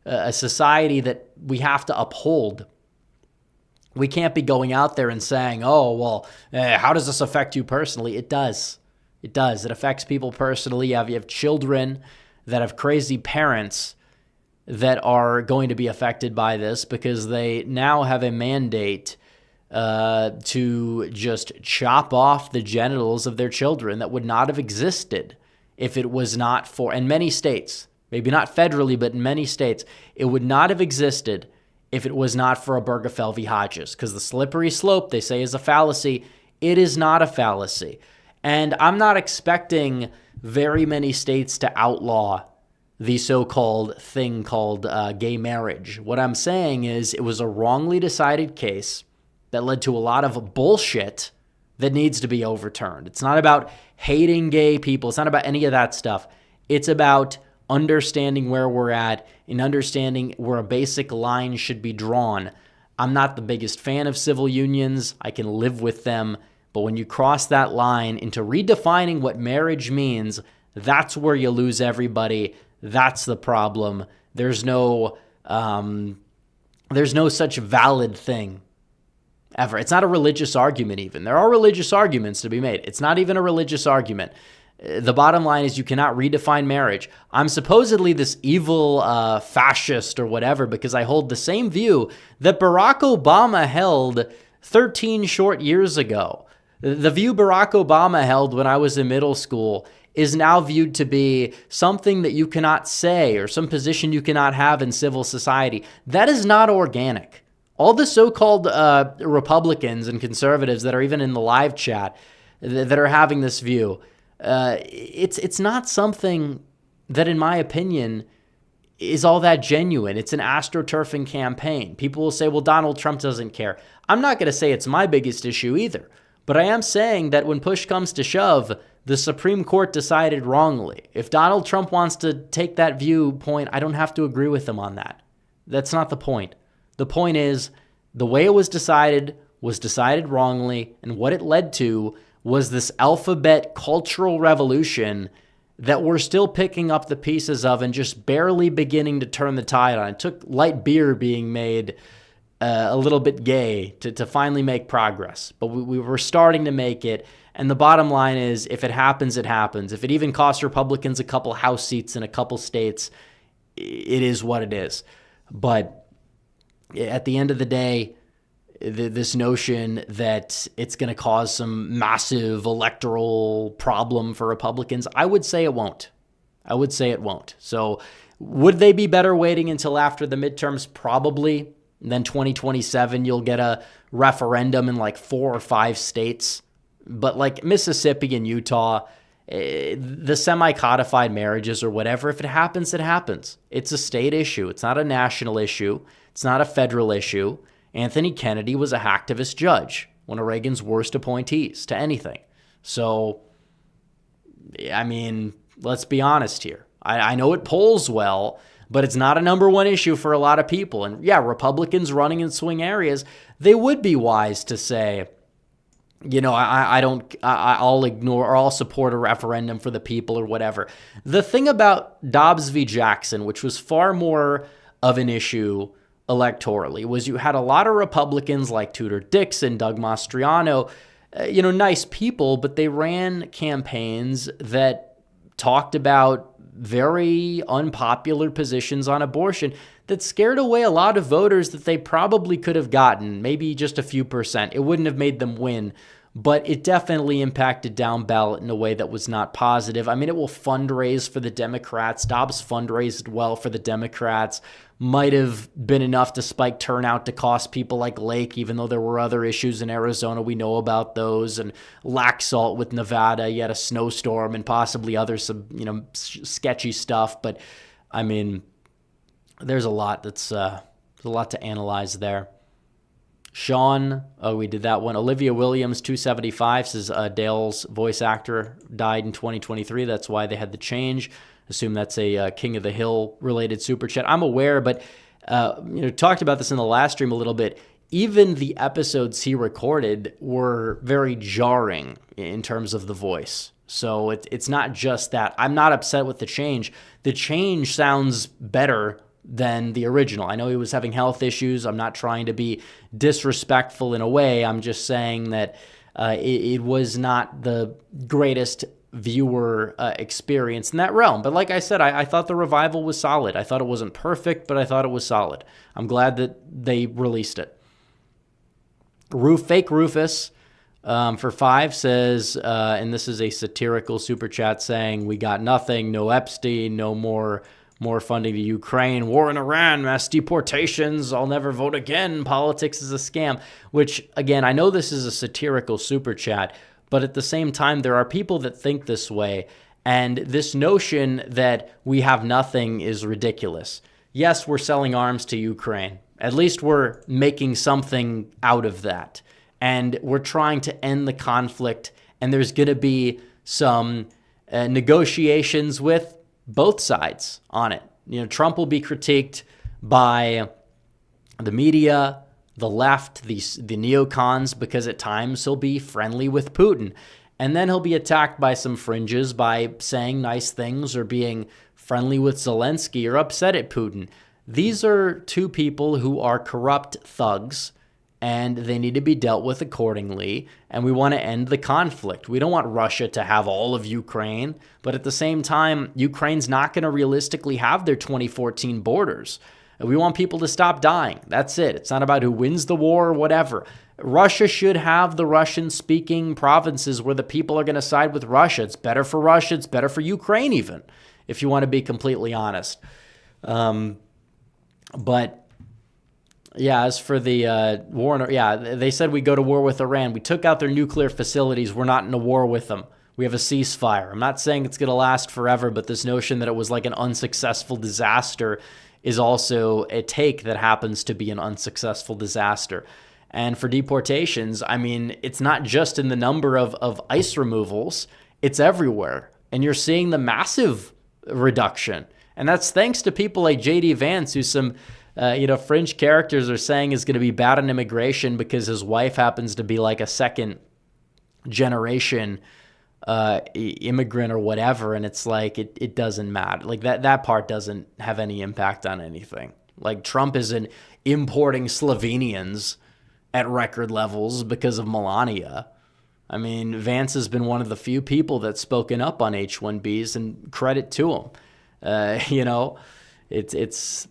a society that we have to uphold. We can't be going out there and saying, oh, well, how does this affect you personally? It does. It does. It affects people personally. You have children that have crazy parents that are going to be affected by this because they now have a mandate to just chop off the genitals of their children that would not have existed if it was not for, in many states, maybe not federally, but in many states, it would not have existed if it was not for Obergefell v. Hodges, because the slippery slope, they say, is a fallacy. It is not a fallacy. And I'm not expecting very many states to outlaw the so-called thing called gay marriage. What I'm saying is it was a wrongly decided case that led to a lot of bullshit that needs to be overturned. It's not about hating gay people. It's not about any of that stuff. It's about understanding where we're at and understanding where a basic line should be drawn. I'm not the biggest fan of civil unions. I can live with them. But when you cross that line into redefining what marriage means, that's where you lose everybody. That's the problem. There's no such valid thing ever. It's not a religious argument even. There are religious arguments to be made. It's not even a religious argument. The bottom line is you cannot redefine marriage. I'm supposedly this evil fascist or whatever because I hold the same view that Barack Obama held 13 short years ago. The view Barack Obama held when I was in middle school is now viewed to be something that you cannot say or some position you cannot have in civil society. That is not organic. All the so-called Republicans and conservatives that are even in the live chat that are having this view, it's not something that, in my opinion, is all that genuine. It's an astroturfing campaign. People will say, well, Donald Trump doesn't care. I'm not going to say it's my biggest issue either, but I am saying that when push comes to shove, the Supreme Court decided wrongly. If Donald Trump wants to take that viewpoint, I don't have to agree with him on that. That's not the point. The point is the way it was decided wrongly, and what it led to was this alphabet cultural revolution that we're still picking up the pieces of and just barely beginning to turn the tide on. It took light beer being made a little bit gay to finally make progress, but we were starting to make it. And the bottom line is, if it happens, it happens. If it even costs Republicans a couple House seats in a couple states, it is what it is. But at the end of the day, this notion that it's going to cause some massive electoral problem for Republicans, I would say it won't. So would they be better waiting until after the midterms? Probably. Then 2027, you'll get a referendum in like 4 or 5 states. But like Mississippi and Utah, the semi-codified marriages or whatever, if it happens, it happens. It's a state issue. It's not a national issue. It's not a federal issue. Anthony Kennedy was a hacktivist judge, one of Reagan's worst appointees to anything. So, I mean, let's be honest here. I know it polls well, but it's not a number one issue for a lot of people. And yeah, Republicans running in swing areas, they would be wise to say, you know, I'll ignore or I'll support a referendum for the people or whatever. The thing about Dobbs v. Jackson, which was far more of an issue electorally, was you had a lot of Republicans like Tudor Dixon, Doug Mastriano, nice people, but they ran campaigns that talked about very unpopular positions on abortion that scared away a lot of voters that they probably could have gotten, maybe just a few percent. It wouldn't have made them win, but it definitely impacted down ballot in a way that was not positive. I mean, it will fundraise for the Democrats. Dobbs fundraised well for the Democrats. Might have been enough to spike turnout to cost people like Lake, even though there were other issues in Arizona. We know about those, and Laxalt with Nevada. You had a snowstorm and possibly other some, sketchy stuff. But I mean, there's a lot to analyze there. Sean, we did that one. Olivia Williams, 275, says Dale's voice actor died in 2023. That's why they had the change. Assume that's a King of the Hill related super chat. I'm aware, but talked about this in the last stream a little bit. Even the episodes he recorded were very jarring in terms of the voice. So it's not just that. I'm not upset with the change. The change sounds better than the original. I know he was having health issues. I'm not trying to be disrespectful in a way. I'm just saying that it was not the greatest viewer experience in that realm. But like I said, I thought the revival was solid. I thought it wasn't perfect, but I thought it was solid. I'm glad that they released it. Fake Rufus for 5 says, and this is a satirical super chat saying, we got nothing, no Epstein, no more funding to Ukraine, war in Iran, mass deportations, I'll never vote again, politics is a scam. Which, again, I know this is a satirical super chat, but at the same time, there are people that think this way, and this notion that we have nothing is ridiculous. Yes, we're selling arms to Ukraine. At least we're making something out of that. And we're trying to end the conflict, and there's going to be some negotiations with both sides on it. Trump will be critiqued by the media, the left, the neocons, because at times he'll be friendly with Putin. And then he'll be attacked by some fringes by saying nice things or being friendly with Zelensky or upset at Putin. These are two people who are corrupt thugs, and they need to be dealt with accordingly. And we want to end the conflict. We don't want Russia to have all of Ukraine, but at the same time, Ukraine's not going to realistically have their 2014 borders. We want people to stop dying. That's it. It's not about who wins the war or whatever. Russia should have the Russian-speaking provinces where the people are going to side with Russia. It's better for Russia. It's better for Ukraine even, if you want to be completely honest. But yeah, as for the war, they said we go to war with Iran. We took out their nuclear facilities. We're not in a war with them. We have a ceasefire. I'm not saying it's going to last forever, but this notion that it was like an unsuccessful disaster is also a take that happens to be an unsuccessful disaster. And for deportations, I mean, it's not just in the number of ICE removals, it's everywhere. And you're seeing the massive reduction. And that's thanks to people like J.D. Vance, who some fringe characters are saying is going to be bad on immigration because his wife happens to be like a second generation immigrant or whatever. And it's like, it doesn't matter. Like that part doesn't have any impact on anything. Like Trump isn't importing Slovenians at record levels because of Melania. I mean, Vance has been one of the few people that's spoken up on H-1Bs, and credit to him. It's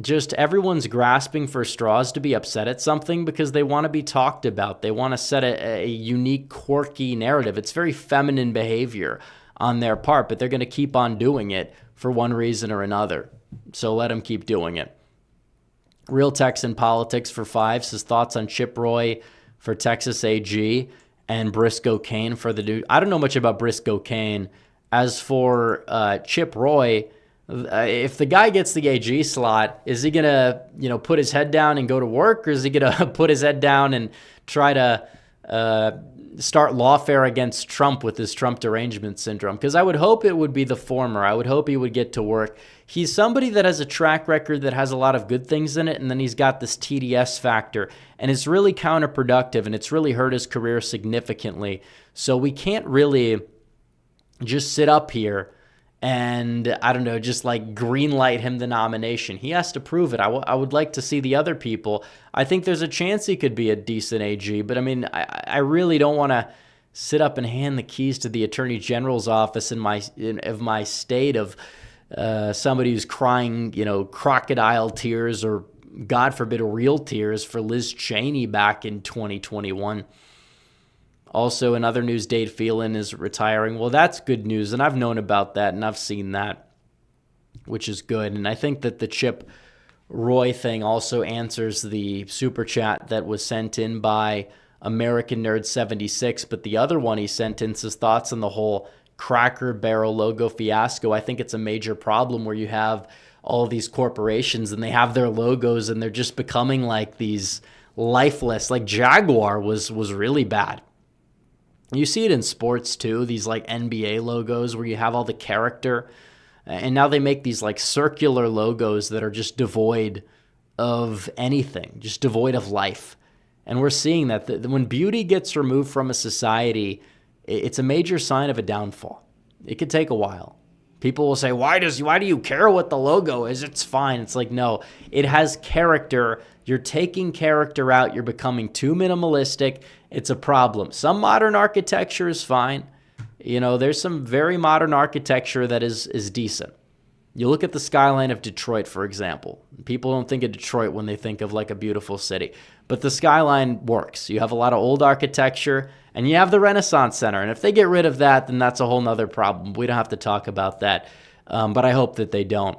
just everyone's grasping for straws to be upset at something because they want to be talked about. They want to set a unique, quirky narrative. It's very feminine behavior on their part, but they're going to keep on doing it for one reason or another. So let them keep doing it. Real Texan Politics for 5 says thoughts on Chip Roy for Texas AG and Briscoe Cain for the dude. I don't know much about Briscoe Cain. As for Chip Roy, if the guy gets the AG slot, is he gonna, put his head down and go to work, or is he gonna put his head down and try to start lawfare against Trump with his Trump derangement syndrome? Because I would hope it would be the former. I would hope he would get to work. He's somebody that has a track record that has a lot of good things in it, and then he's got this TDS factor, and it's really counterproductive, and it's really hurt his career significantly. So we can't really just sit up here and, I don't know, just like green light him the nomination. He has to prove it. I would like to see the other people. I think there's a chance he could be a decent AG, but I mean, I really don't want to sit up and hand the keys to the Attorney General's office of my state of somebody who's crying, crocodile tears or, God forbid, real tears for Liz Cheney back in 2021. Also, in other news, Dade Phelan is retiring. Well, that's good news, and I've known about that, and I've seen that, which is good. And I think that the Chip Roy thing also answers the super chat that was sent in by American Nerd 76, but the other one he sent in his thoughts on the whole Cracker Barrel logo fiasco. I think it's a major problem where you have all these corporations and they have their logos and they're just becoming like these lifeless. Like Jaguar was really bad. You see it in sports too, these like NBA logos where you have all the character, and now they make these like circular logos that are just devoid of anything, just devoid of life. And we're seeing that when beauty gets removed from a society, it's a major sign of a downfall. It could take a while. People will say, why do you care what the logo is? It's fine. It's like, no, it has character. You're taking character out. You're becoming too minimalistic. It's a problem. Some modern architecture is fine. There's some very modern architecture that is decent. You look at the skyline of Detroit, for example. People don't think of Detroit when they think of like a beautiful city. But the skyline works. You have a lot of old architecture, and you have the Renaissance Center. And if they get rid of that, then that's a whole nother problem. We don't have to talk about that. But I hope that they don't.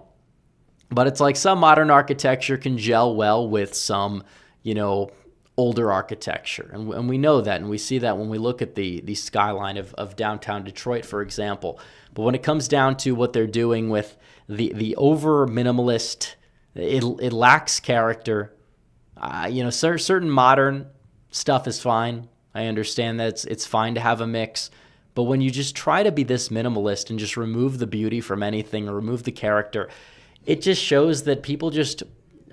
But it's like some modern architecture can gel well with some, older architecture. And we know that, and we see that when we look at the skyline of downtown Detroit, for example. But when it comes down to what they're doing with the over minimalist, it lacks character. Certain modern stuff is fine. I understand that it's fine to have a mix. But when you just try to be this minimalist and just remove the beauty from anything or remove the character, it just shows that people just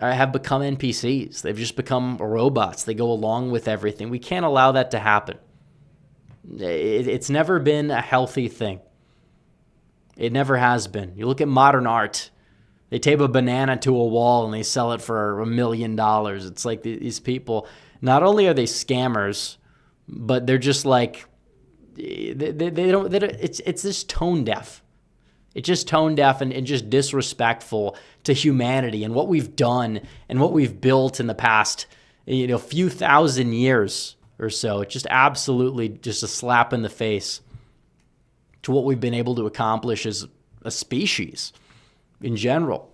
have become NPCs. They've just become robots. They go along with everything. We can't allow that to happen. It's never been a healthy thing. It never has been. You look at modern art. They tape a banana to a wall and they sell it for $1 million. It's like these people, not only are they scammers, but they're just like, they don't, it's just tone deaf. It's just tone deaf and just disrespectful to humanity and what we've done and what we've built in the past, few thousand years or so. It's just absolutely just a slap in the face to what we've been able to accomplish as a species in general.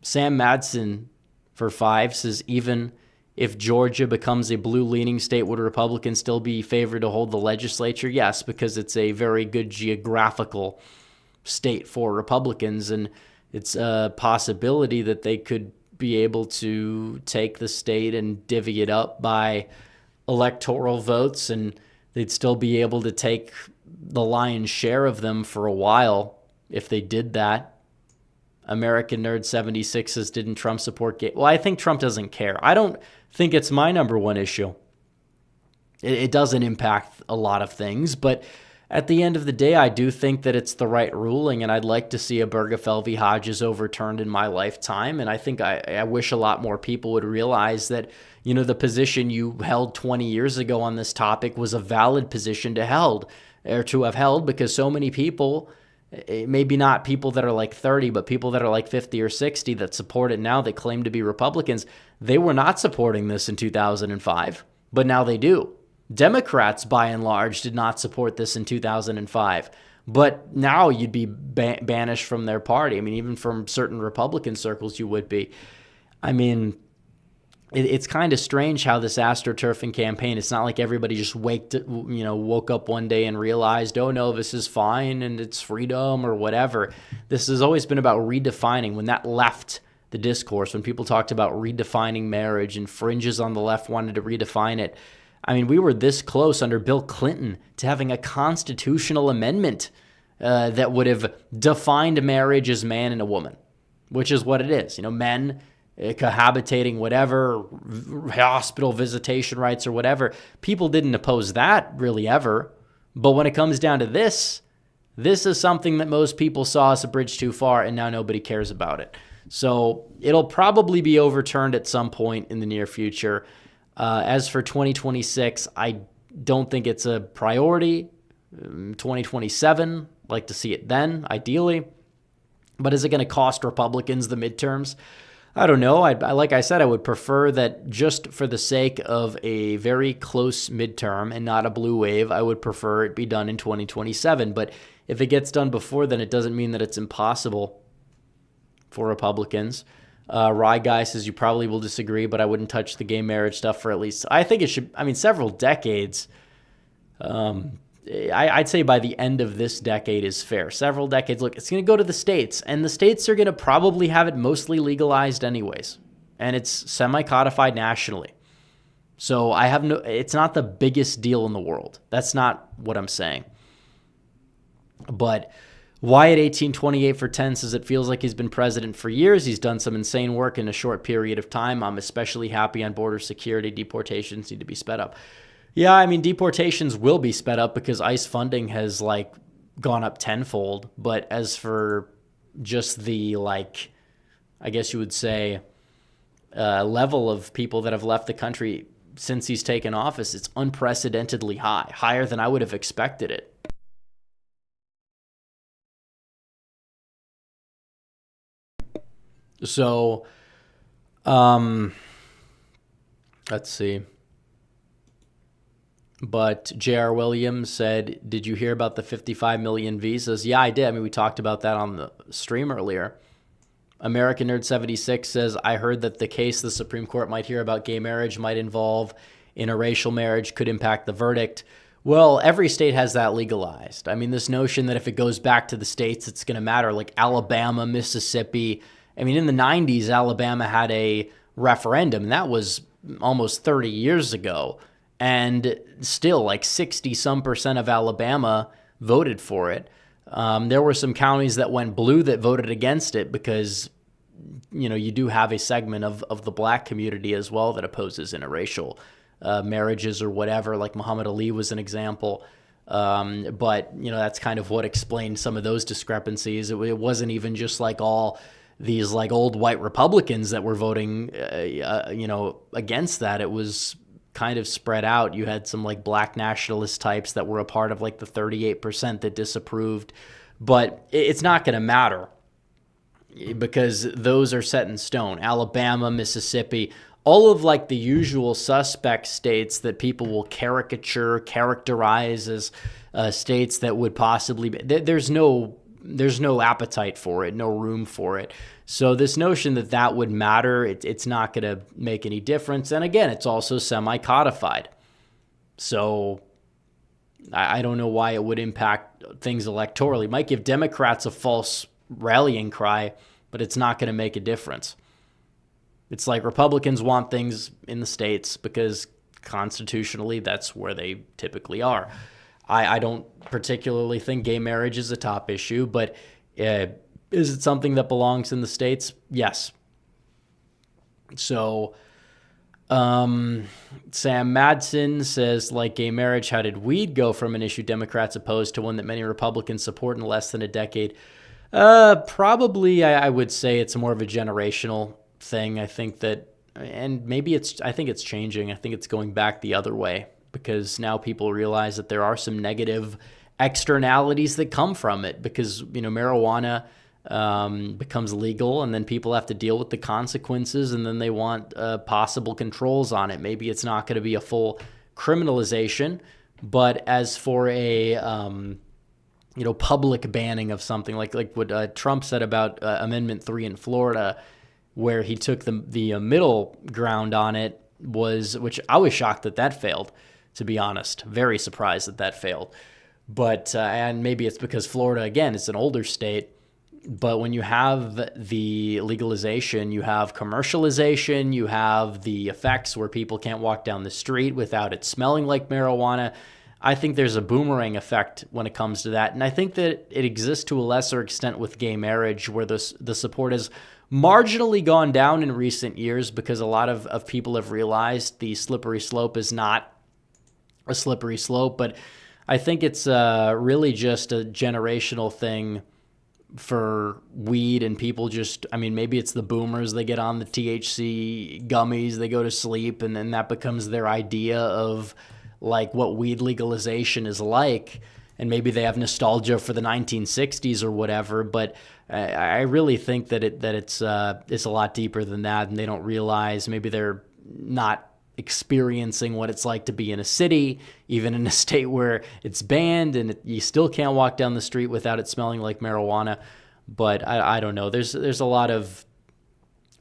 Sam Madsen for 5 says, even if Georgia becomes a blue-leaning state, would Republicans still be favored to hold the legislature? Yes, because it's a very good geographical state for Republicans, and it's a possibility that they could be able to take the state and divvy it up by electoral votes, and they'd still be able to take the lion's share of them for a while if they did that. American Nerd 76 says, didn't Trump support gay? Well, I think Trump doesn't care. I don't think it's my number one issue. It doesn't impact a lot of things, but at the end of the day, I do think that it's the right ruling, and I'd like to see a Obergefell v. Hodges overturned in my lifetime. And I think I wish a lot more people would realize that, the position you held 20 years ago on this topic was a valid position to have held, because so many people, maybe not people that are like 30, but people that are like 50 or 60 that support it now, that claim to be Republicans, they were not supporting this in 2005, but now they do. Democrats, by and large, did not support this in 2005, but now you'd be banished from their party. I mean, even from certain Republican circles, you would be. I mean, it's kind of strange how this astroturfing campaign, it's not like everybody just woke up one day and realized, oh no, this is fine and it's freedom or whatever. This has always been about redefining. When that left the discourse, when people talked about redefining marriage and fringes on the left wanted to redefine it, I mean, we were this close under Bill Clinton to having a constitutional amendment that would have defined marriage as man and a woman, which is what it is. Men cohabitating, whatever, hospital visitation rights or whatever. People didn't oppose that really ever. But when it comes down to this is something that most people saw as a bridge too far, and now nobody cares about it. So it'll probably be overturned at some point in the near future. As for 2026, I don't think it's a priority. 2027, like to see it then, ideally. But is it going to cost Republicans the midterms? I don't know. Like I said, I would prefer that just for the sake of a very close midterm and not a blue wave, I would prefer it be done in 2027. But if it gets done before then, it doesn't mean that it's impossible for Republicans. Rye Guy says, you probably will disagree, but I wouldn't touch the gay marriage stuff for at least, I think it should, several decades. I'd say by the end of this decade is fair. Several decades. Look, it's going to go to the states, and the states are going to probably have it mostly legalized anyways, and it's semi-codified nationally. So it's not the biggest deal in the world. That's not what I'm saying. But Wyatt 1828 for 10 says, it feels like he's been president for years. He's done some insane work in a short period of time. I'm especially happy on border security. Deportations need to be sped up. Yeah, deportations will be sped up because ICE funding has gone up tenfold. But as for just the I guess you would say level of people that have left the country since he's taken office, it's unprecedentedly high, higher than I would have expected it. So, let's see. But J.R. Williams said, did you hear about the 55 million visas? Yeah, I did. We talked about that on the stream earlier. American Nerd 76 says, I heard that the case the Supreme Court might hear about gay marriage might involve interracial marriage, could impact the verdict. Well, every state has that legalized. This notion that if it goes back to the states, it's going to matter, like Alabama, Mississippi. In the 90s, Alabama had a referendum, and that was almost 30 years ago. And still, 60-some% of Alabama voted for it. There were some counties that went blue that voted against it because, you do have a segment of the black community as well that opposes interracial marriages or whatever, like Muhammad Ali was an example. But, that's kind of what explained some of those discrepancies. It wasn't even just all these old white Republicans that were voting, against that. It was kind of spread out. You had some like black nationalist types that were a part of like the 38% that disapproved, but it's not going to matter because those are set in stone. Alabama, Mississippi, all of like the usual suspect states that people will characterize as states that would possibly be, there's no appetite for it, no room for it. So this notion that that would matter, it's not going to make any difference. And again, it's also semi-codified. So I don't know why it would impact things electorally. It might give Democrats a false rallying cry, but it's not going to make a difference. It's like Republicans want things in the states because constitutionally that's where they typically are. I don't particularly think gay marriage is a top issue, but is it something that belongs in the states? Yes. So Sam Madsen says, like gay marriage, how did weed go from an issue Democrats opposed to one that many Republicans support in less than a decade? Probably, I would say it's more of a generational thing. I think that, and maybe I think it's changing. I think it's going back the other way because now people realize that there are some negative externalities that come from it because, marijuana becomes legal and then people have to deal with the consequences and then they want possible controls on it. Maybe it's not going to be a full criminalization, but as for a, public banning of something like what Trump said about Amendment 3 in Florida, where he took the middle ground on it, which I was shocked that failed, to be honest. Very surprised that failed. But, and maybe it's because Florida, again, it's an older state, but when you have the legalization, you have commercialization, you have the effects where people can't walk down the street without it smelling like marijuana. I think there's a boomerang effect when it comes to that. And I think that it exists to a lesser extent with gay marriage, where the support has marginally gone down in recent years because a lot of people have realized the slippery slope is not a slippery slope. But I think it's really just a generational thing for weed, and people just, maybe it's the boomers, they get on the THC gummies, they go to sleep, and then that becomes their idea of like what weed legalization is like, and maybe they have nostalgia for the 1960s or whatever, but I really think that it's a lot deeper than that, and they don't realize, maybe they're not experiencing what it's like to be in a city, even in a state where it's banned and you still can't walk down the street without it smelling like marijuana. But I don't know. There's a lot of,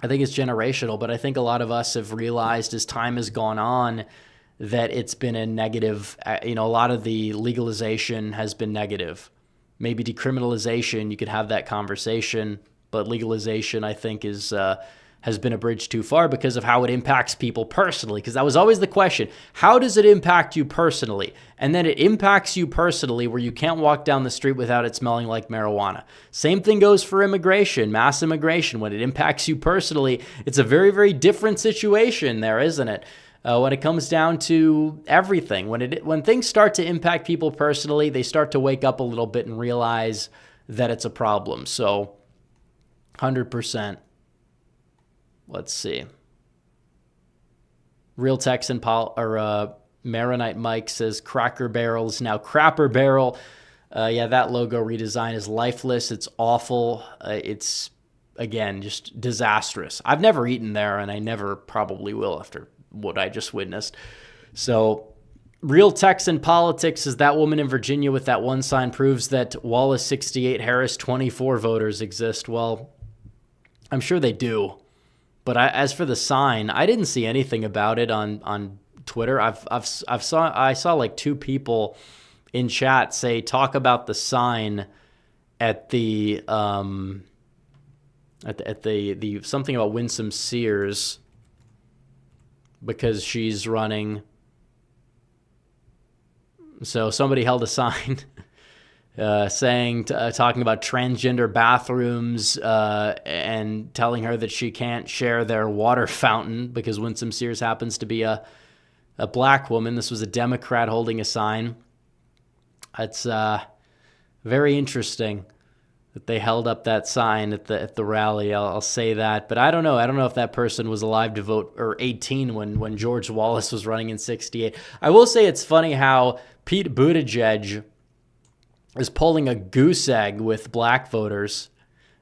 I think it's generational, but I think a lot of us have realized as time has gone on that it's been a negative, a lot of the legalization has been negative. Maybe decriminalization, you could have that conversation, but legalization, I think, has been a bridge too far because of how it impacts people personally. Because that was always the question. How does it impact you personally? And then it impacts you personally where you can't walk down the street without it smelling like marijuana. Same thing goes for immigration, mass immigration. When it impacts you personally, it's a very, very different situation there, isn't it? When it comes down to everything, when things start to impact people personally, they start to wake up a little bit and realize that it's a problem. So 100%. Let's see. Real Texan Maronite Mike says Cracker Barrel is now Crapper Barrel. Yeah, that logo redesign is lifeless. It's awful. It's, again, just disastrous. I've never eaten there, and I never probably will after what I just witnessed. So Real Texan Politics is that woman in Virginia with that one sign proves that Wallace 68, Harris 24 voters exist. Well, I'm sure they do. But as for the sign, I didn't see anything about it on Twitter. I saw like two people in chat say talk about the sign at the something about Winsome Sears because she's running. So somebody held a sign talking about transgender bathrooms and telling her that she can't share their water fountain because Winsome Sears happens to be a black woman. This was a Democrat holding a sign. It's very interesting. that they held up that sign at the rally. I'll say that, but I don't know. I don't know if that person was alive to vote, or 18 when George Wallace was running in 68. I will say it's funny how Pete Buttigieg is pulling a goose egg with black voters.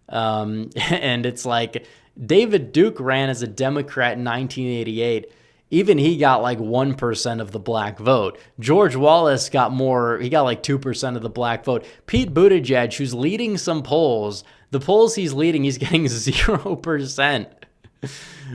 And it's like David Duke ran as a Democrat in 1988. Even he got like 1% of the black vote. George Wallace got more. He got like 2% of the black vote. Pete Buttigieg, who's leading some polls, the polls he's leading, he's getting 0%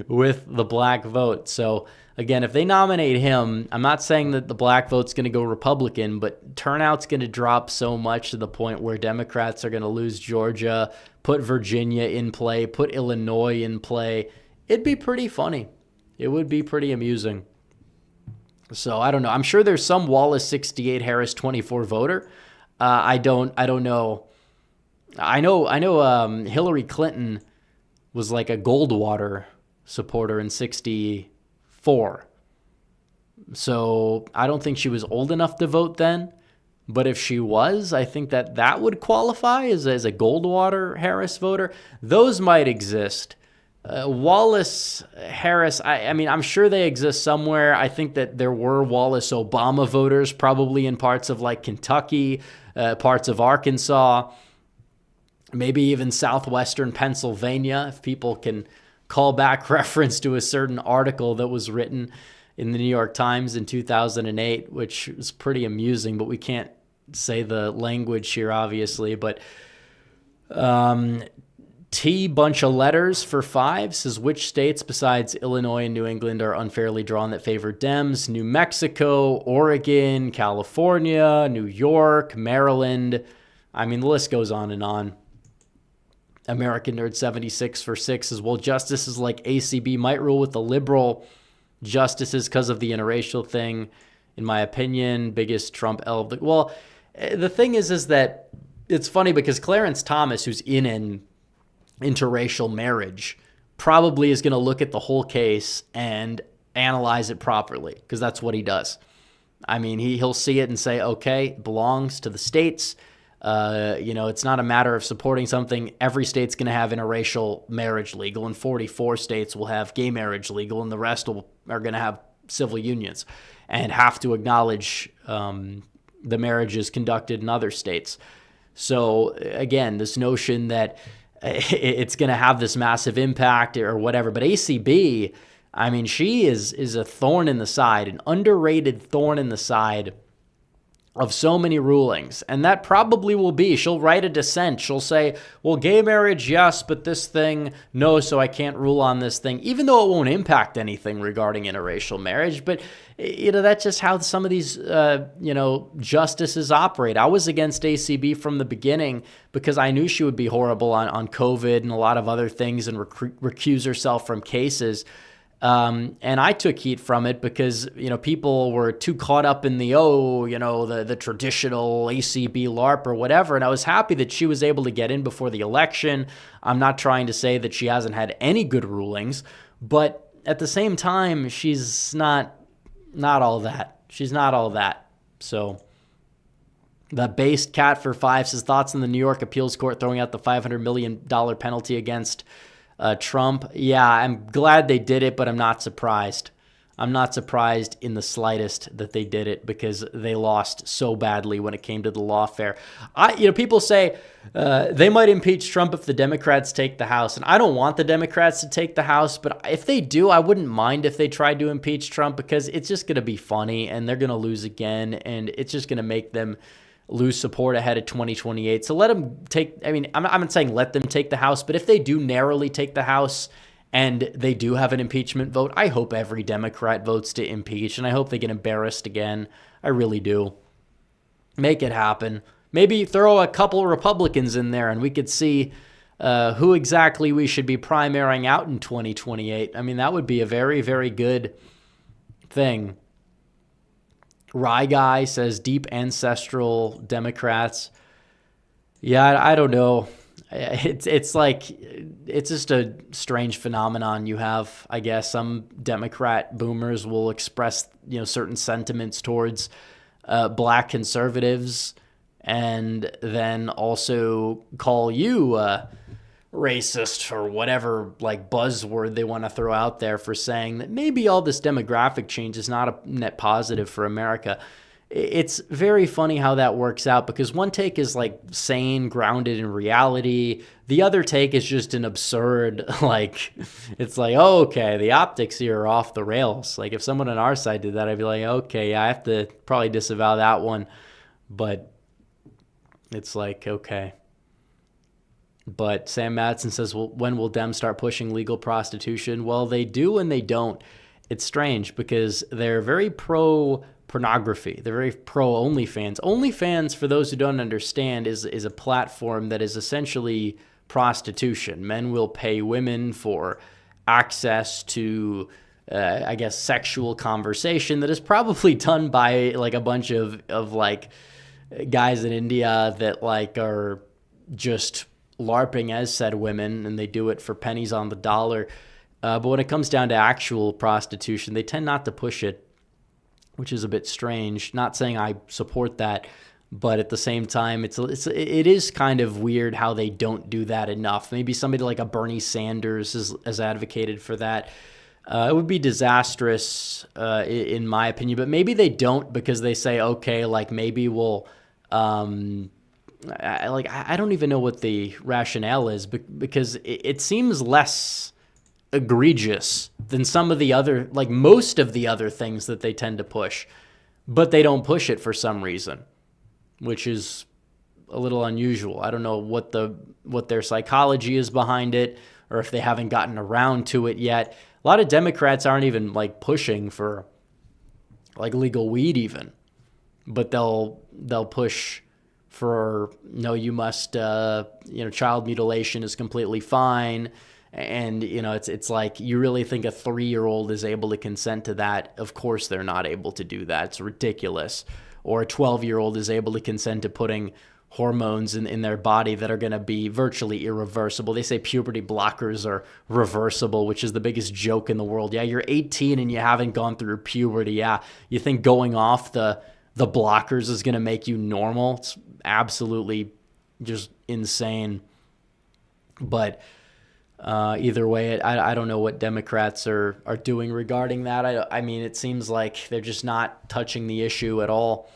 with the black vote. So again, if they nominate him, I'm not saying that the black vote's going to go Republican, but turnout's going to drop so much to the point where Democrats are going to lose Georgia, put Virginia in play, put Illinois in play. It'd be pretty funny. It would be pretty amusing. So I don't know. I'm sure there's some Wallace 68, Harris 24 voter. I don't know. I know Hillary Clinton was like a Goldwater supporter in 64. So I don't think she was old enough to vote then. But if she was, I think that would qualify as a Goldwater Harris voter. Those might exist. Wallace Harris, I mean, I'm sure they exist somewhere. I think that there were Wallace Obama voters probably in parts of like Kentucky, parts of Arkansas, maybe even southwestern Pennsylvania, if people can call back reference to a certain article that was written in the New York Times in 2008, which was pretty amusing, but we can't say the language here, obviously. But T bunch of letters for 5 says, which states besides Illinois and New England are unfairly drawn that favor Dems? New Mexico, Oregon, California, New York, Maryland. I mean, the list goes on and on. American Nerd 76 for 6 says, well, justices like ACB might rule with the liberal justices because of the interracial thing. In my opinion, biggest Trump L. Well, the thing is that it's funny because Clarence Thomas, who's in an interracial marriage, probably is going to look at the whole case and analyze it properly, because that's what he does. I mean, he'll see it and say, okay, it belongs to the states. It's not a matter of supporting something. Every state's going to have interracial marriage legal, and 44 states will have gay marriage legal, and the rest are going to have civil unions and have to acknowledge the marriages conducted in other states. So again, this notion that it's going to have this massive impact or whatever. But ACB, I mean, she is a thorn in the side, an underrated thorn in the side of so many rulings. And that probably will be, she'll write a dissent. She'll say, well, gay marriage, yes, but this thing, no, so I can't rule on this thing, even though it won't impact anything regarding interracial marriage. But, that's just how some of these, justices operate. I was against ACB from the beginning because I knew she would be horrible on COVID and a lot of other things and recuse herself from cases. And I took heat from it because, people were too caught up in the traditional ACB LARP or whatever. And I was happy that she was able to get in before the election. I'm not trying to say that she hasn't had any good rulings, but at the same time, she's not all that. She's not all that. So the based cat for 5 says, thoughts on the New York appeals court throwing out the $500 million penalty against Trump. Yeah, I'm glad they did it, but I'm not surprised. I'm not surprised in the slightest that they did it because they lost so badly when it came to the lawfare. People say they might impeach Trump if the Democrats take the House, and I don't want the Democrats to take the House, but if they do, I wouldn't mind if they tried to impeach Trump because it's just going to be funny and they're going to lose again, and it's just going to make them lose support ahead of 2028. So let them take, I'm not saying let them take the House, but if they do narrowly take the House and they do have an impeachment vote, I hope every Democrat votes to impeach, and I hope they get embarrassed again. I really do. Make it happen. Maybe throw a couple Republicans in there and we could see who exactly we should be primarying out in 2028. I mean, that would be a very, very good thing. Rye Guy says deep ancestral Democrats. Yeah, I don't know. It's just a strange phenomenon you have, I guess. Some Democrat boomers will express, certain sentiments towards black conservatives and then also call you racist or whatever like buzzword they want to throw out there for saying that maybe all this demographic change is not a net positive for America. It's very funny how that works out, because one take is like sane, grounded in reality. The other take is just an absurd, like, it's like, oh, okay, the optics here are off the rails. Like, if someone on our side did that, I'd be like, okay, yeah, I have to probably disavow that one. But it's like, okay. But Sam Madsen says, well, when will Dems start pushing legal prostitution? Well, they do and they don't. It's strange because they're very pro-pornography. They're very pro-OnlyFans. OnlyFans, for those who don't understand, is a platform that is essentially prostitution. Men will pay women for access to, I guess, sexual conversation that is probably done by like a bunch of like guys in India that like are just LARPing as said women, and they do it for pennies on the dollar. But when it comes down to actual prostitution, they tend not to push it, which is a bit strange. Not saying I support that, but at the same time, it is kind of weird how they don't do that enough. Maybe somebody like a Bernie Sanders has advocated for that. It would be disastrous, in my opinion, but maybe they don't because they say, okay, like maybe we'll, I don't even know what the rationale is, because it seems less egregious than some of the other, like most of the other things that they tend to push, but they don't push it for some reason, which is a little unusual. I don't know what their psychology is behind it, or if they haven't gotten around to it yet. A lot of Democrats aren't even like pushing for like legal weed even, but they'll push for, no, you must, child mutilation is completely fine. And, it's like, you really think a 3-year-old is able to consent to that? Of course they're not able to do that. It's ridiculous. Or a 12-year-old is able to consent to putting hormones in their body that are going to be virtually irreversible. They say puberty blockers are reversible, which is the biggest joke in the world. Yeah, you're 18 and you haven't gone through puberty. Yeah, you think going off the blockers is going to make you normal? It's absolutely just insane. But either way, I don't know what Democrats are doing regarding that. I mean, it seems like they're just not touching the issue at all.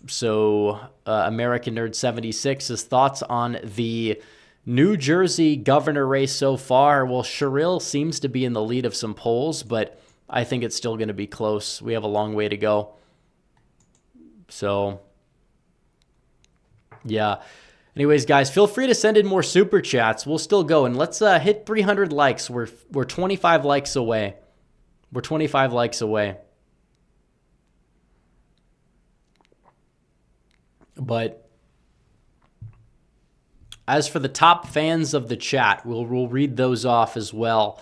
So American Nerd 76's thoughts on the New Jersey governor race so far. Well, Sherrill seems to be in the lead of some polls, but I think it's still going to be close. We have a long way to go. So, yeah. Anyways, guys, feel free to send in more super chats. We'll still go, and let's hit 300 likes. We're 25 likes away. We're 25 likes away. But as for the top fans of the chat, we'll read those off as well.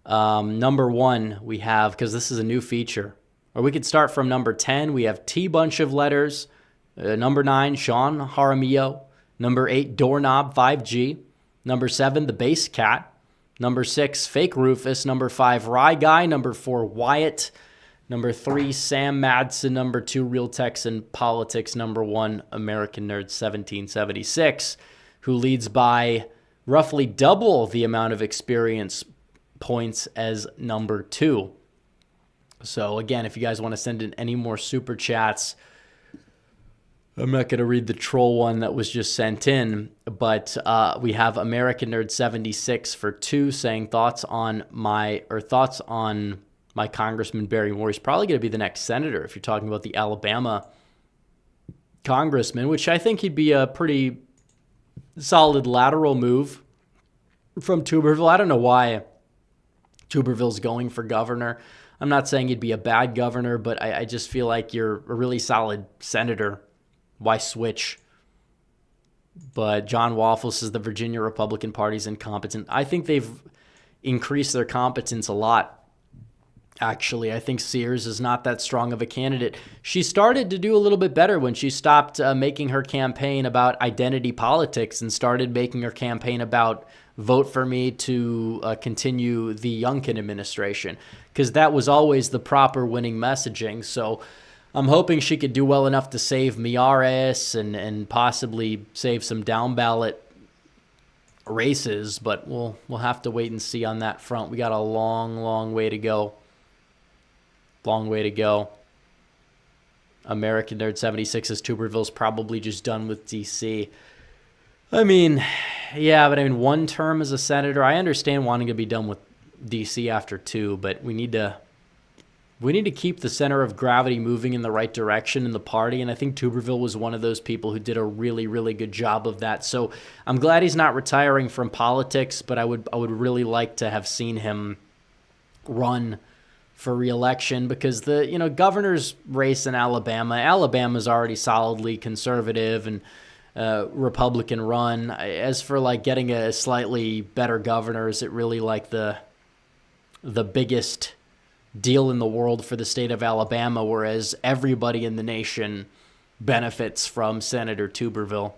Number 1, we have, because this is a new feature, or we could start from number 10. We have T Bunch of Letters. Number 9, Sean Jaramillo. Number 8, Doorknob 5G. Number 7, The Bass Cat. Number 6, Fake Rufus. Number 5, Rye Guy. Number 4, Wyatt. Number 3, Sam Madsen. Number 2, Real Texan Politics. Number 1, American Nerd 1776, who leads by roughly double the amount of experience points as number 2. So again, if you guys want to send in any more super chats, I'm not going to read the troll one that was just sent in, but we have American Nerd 76 for 2 saying thoughts on my Congressman Barry Moore. He's probably going to be the next senator if you're talking about the Alabama congressman, which I think he'd be a pretty solid lateral move from Tuberville. I don't know why Tuberville's going for governor. I'm not saying he'd be a bad governor, but I just feel like you're a really solid senator. Why switch? But John Waffle says the Virginia Republican Party's incompetent. I think they've increased their competence a lot. Actually, I think Sears is not that strong of a candidate. She started to do a little bit better when she stopped making her campaign about identity politics and started making her campaign about vote for me to continue the Youngkin administration, because that was always the proper winning messaging. So I'm hoping she could do well enough to save Miares and possibly save some down ballot races, but we'll have to wait and see on that front. We got a long way to go. Long way to go. American Nerd 76 says Tuberville's probably just done with DC. I mean, yeah, but I mean, one term as a senator, I understand wanting to be done with DC after 2, but we need to keep the center of gravity moving in the right direction in the party, and I think Tuberville was one of those people who did a really good job of that. So I'm glad he's not retiring from politics, but I would really like to have seen him run for re-election, because the governor's race in Alabama's already solidly conservative and Republican run. As for like getting a slightly better governor, is it really like the biggest deal in the world for the state of Alabama, whereas everybody in the nation benefits from Senator Tuberville?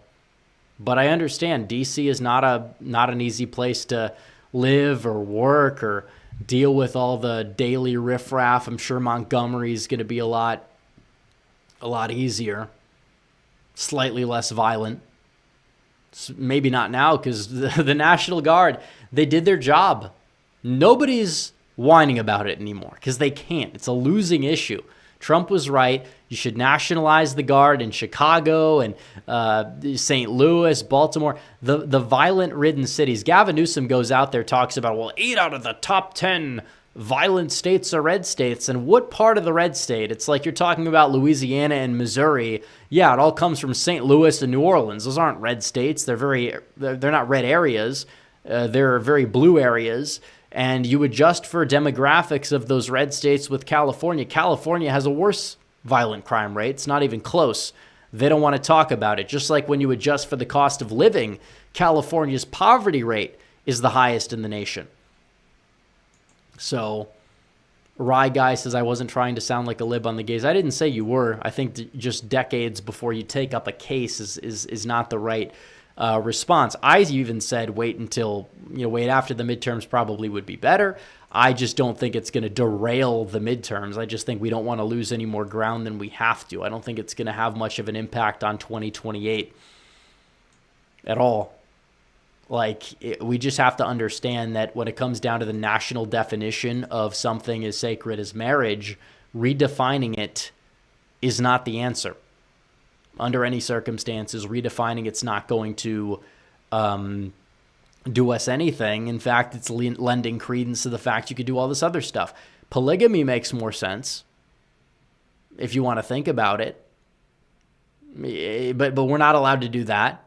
But I understand DC is not an easy place to live or work or deal with all the daily riffraff. I'm sure Montgomery is going to be a lot easier, slightly less violent. Maybe not now, because the National Guard, they did their job. Nobody's whining about it anymore because they can't. It's a losing issue. Trump was right. You should nationalize the Guard in Chicago and St. Louis, Baltimore, the violent-ridden cities. Gavin Newsom goes out there, talks about, well, 8 out of the top 10 violent states are red states. And what part of the red state? It's like you're talking about Louisiana and Missouri. Yeah, it all comes from St. Louis and New Orleans. Those aren't red states. They're not red areas. They're very blue areas. And you adjust for demographics of those red states with California. California has a worse violent crime rate. It's not even close. They don't want to talk about it. Just like when you adjust for the cost of living, California's poverty rate is the highest in the nation. So, Rye Guy says, I wasn't trying to sound like a lib on the gays. I didn't say you were. I think just decades before you take up a case is not the right response. I even said wait after the midterms probably would be better. I just don't think it's going to derail the midterms. I just think we don't want to lose any more ground than we have to. I don't think it's going to have much of an impact on 2028 at all. We just have to understand that when it comes down to the national definition of something as sacred as marriage, redefining it is not the answer. Under any circumstances, redefining it's not going to do us anything. In fact, it's lending credence to the fact you could do all this other stuff. Polygamy makes more sense if you want to think about it. But we're not allowed to do that.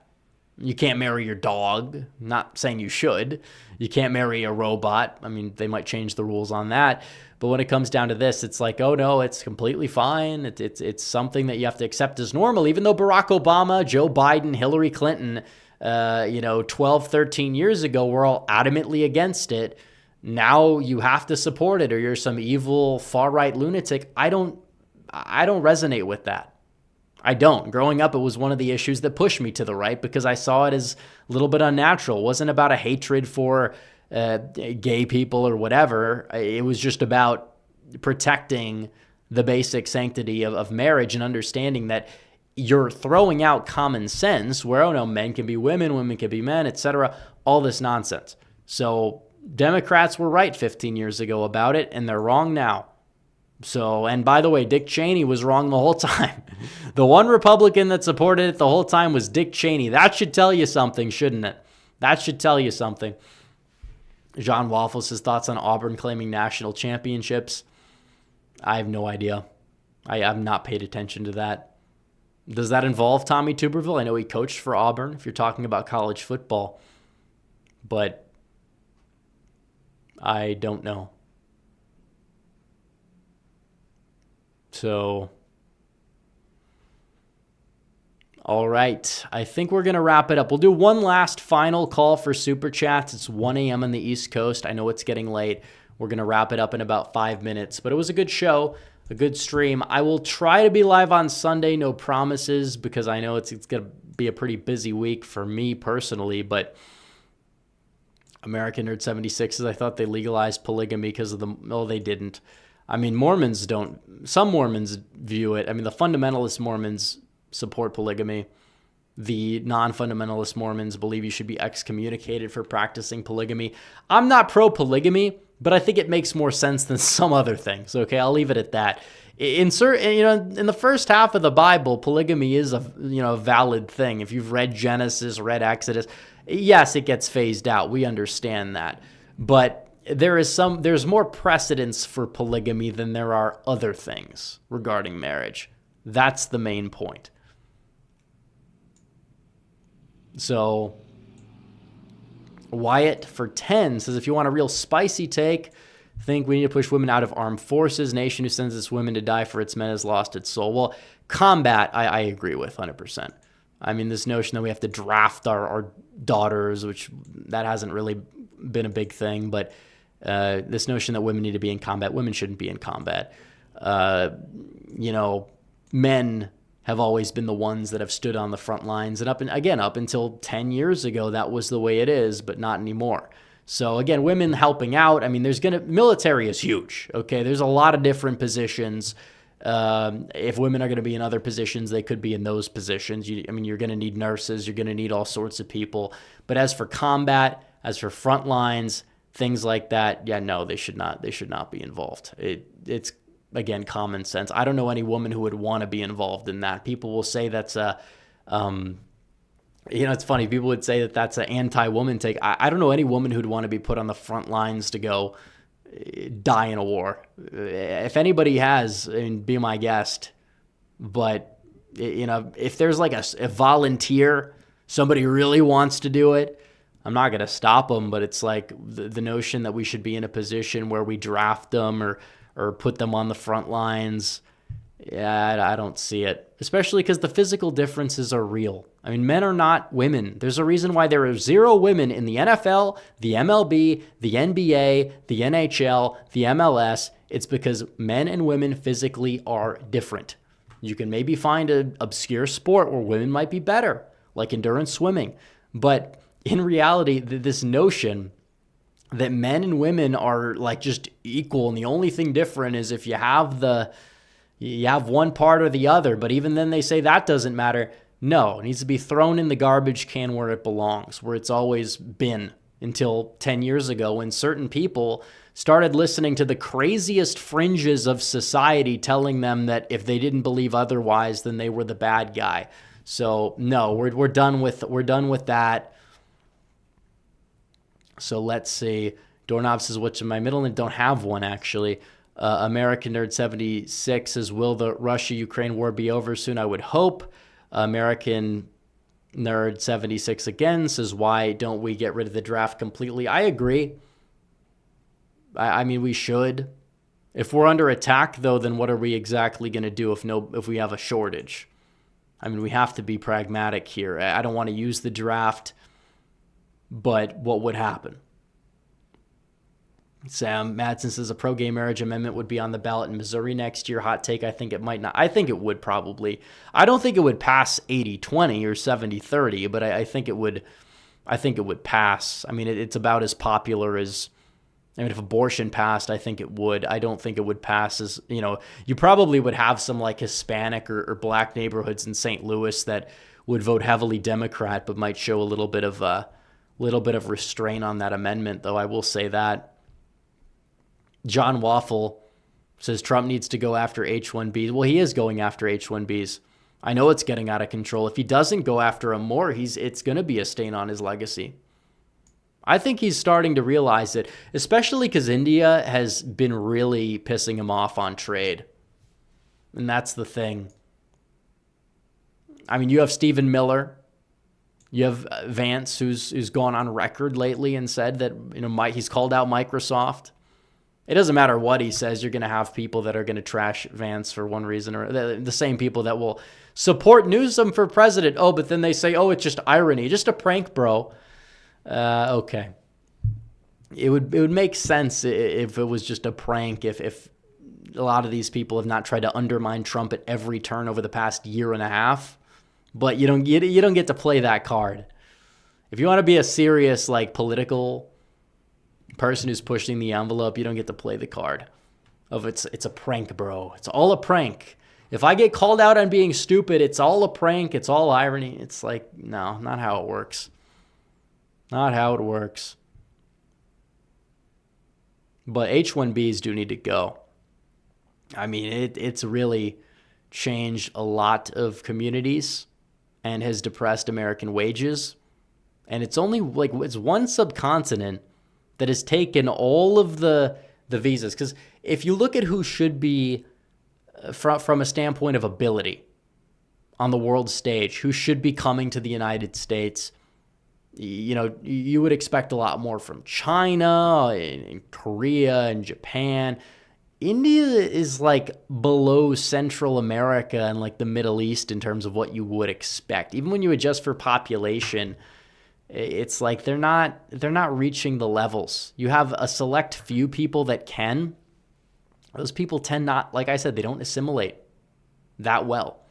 You can't marry your dog. Not saying you should. You can't marry a robot. I mean, they might change the rules on that. But when it comes down to this, it's like, oh no, it's completely fine. It's something that you have to accept as normal, even though Barack Obama, Joe Biden, Hillary Clinton, 12, 13 years ago were all adamantly against it. Now you have to support it or you're some evil far-right lunatic. I don't resonate with that. I don't. Growing up, it was one of the issues that pushed me to the right because I saw it as a little bit unnatural. It wasn't about a hatred for gay people or whatever. It was just about protecting the basic sanctity of marriage and understanding that you're throwing out common sense where, oh no, men can be women, women can be men, etc. All this nonsense. So Democrats were right 15 years ago about it, and they're wrong now. So, and by the way, Dick Cheney was wrong the whole time. The one Republican that supported it the whole time was Dick Cheney. That should tell you something, shouldn't it? That should tell you something. John Waffles, his thoughts on Auburn claiming national championships. I have no idea. I have not paid attention to that. Does that involve Tommy Tuberville? I know he coached for Auburn, if you're talking about college football. But I don't know. So, all right. I think we're going to wrap it up. We'll do one last final call for Super Chats. It's 1 a.m. on the East Coast. I know it's getting late. We're going to wrap it up in about 5 minutes. But it was a good show, a good stream. I will try to be live on Sunday. No promises, because I know it's going to be a pretty busy week for me personally. But American Nerd 76 says, I thought they legalized polygamy because of the... No, they didn't. I mean, Mormons don't, some Mormons view it. I mean, the fundamentalist Mormons support polygamy. The non-fundamentalist Mormons believe you should be excommunicated for practicing polygamy. I'm not pro-polygamy, but I think it makes more sense than some other things. Okay, I'll leave it at that. In the first half of the Bible, polygamy is a valid thing. If you've read Genesis, read Exodus, yes, it gets phased out. We understand that, but there's more precedence for polygamy than there are other things regarding marriage. That's the main point. So Wyatt for 10 says, if you want a real spicy take, think we need to push women out of armed forces. Nation who sends its women to die for its men has lost its soul. Well, combat, I agree with 100%. I mean, this notion that we have to draft our daughters, which that hasn't really been a big thing, but this notion that women need to be in combat, women shouldn't be in combat. Men have always been the ones that have stood on the front lines. And up until 10 years ago, that was the way it is, but not anymore. So again, women helping out. I mean, military is huge. Okay. There's a lot of different positions. If women are going to be in other positions, they could be in those positions. You're going to need nurses. You're going to need all sorts of people. But as for combat, as for front lines, things like that, yeah, no, they should not be involved. It's, again, common sense. I don't know any woman who would want to be involved in that. People will say that's it's funny. People would say that that's an anti-woman take. I don't know any woman who'd want to be put on the front lines to go die in a war. If anybody has, be my guest. But, if there's like a volunteer, somebody who really wants to do it, I'm not going to stop them. But it's like the notion that we should be in a position where we draft them or put them on the front lines. Yeah, I don't see it, especially because the physical differences are real. I mean, men are not women. There's a reason why there are 0 women in the NFL, the MLB, the NBA, the NHL, the MLS. It's because men and women physically are different. You can maybe find an obscure sport where women might be better, like endurance swimming. But in reality, this notion that men and women are like just equal, and the only thing different is if you have one part or the other, but even then they say that doesn't matter. No, it needs to be thrown in the garbage can where it belongs, where it's always been until 10 years ago when certain people started listening to the craziest fringes of society telling them that if they didn't believe otherwise, then they were the bad guy. So no, we're done with that. So let's see. Doorknob says, what's my middle name? Don't have one, actually. American Nerd 76 says, will the Russia-Ukraine war be over soon? I would hope. American Nerd 76 again says, why don't we get rid of the draft completely? I agree. I mean, we should. If we're under attack, though, then what are we exactly going to do if we have a shortage? I mean, we have to be pragmatic here. I don't want to use the draft. But what would happen? Sam Madsen says a pro-gay marriage amendment would be on the ballot in Missouri next year. Hot take, I think it might not. I think it would probably. I don't think it would pass 80-20 or 70-30, but I think it would pass. I mean, it's about as popular as, if abortion passed, I think it would. I don't think it would pass as, you probably would have some like Hispanic or black neighborhoods in St. Louis that would vote heavily Democrat, but might show a little bit of restraint on that amendment, though I will say that. John Waffle says Trump needs to go after H-1Bs. Well, he is going after H-1Bs. I know it's getting out of control. If he doesn't go after them more, it's going to be a stain on his legacy. I think he's starting to realize it, especially because India has been really pissing him off on trade. And that's the thing. I mean, you have Stephen Miller. You have Vance, who's gone on record lately and said that he's called out Microsoft. It doesn't matter what he says. You're going to have people that are going to trash Vance for one reason or the same people that will support Newsom for president. Oh, but then they say, oh, it's just irony, just a prank, bro. Okay. It would make sense if it was just a prank. If a lot of these people have not tried to undermine Trump at every turn over the past year and a half. But you don't get to play that card. If you want to be a serious political person who's pushing the envelope, you don't get to play the card. of it's a prank, bro. It's all a prank. If I get called out on being stupid, it's all a prank. It's all irony. It's like, no, not how it works. Not how it works. But H-1Bs do need to go. I mean, it's really changed a lot of communities and has depressed American wages. And it's only like, it's one subcontinent that has taken all of the visas. Because if you look at who should be, from a standpoint of ability on the world stage, who should be coming to the United States, you know, you would expect a lot more from China and Korea and Japan. India is like below Central America and like the Middle East in terms of what you would expect. Even when you adjust for population, it's like they're not reaching the levels. You have a select few people that can. Those people tend not, like I said, they don't assimilate that well.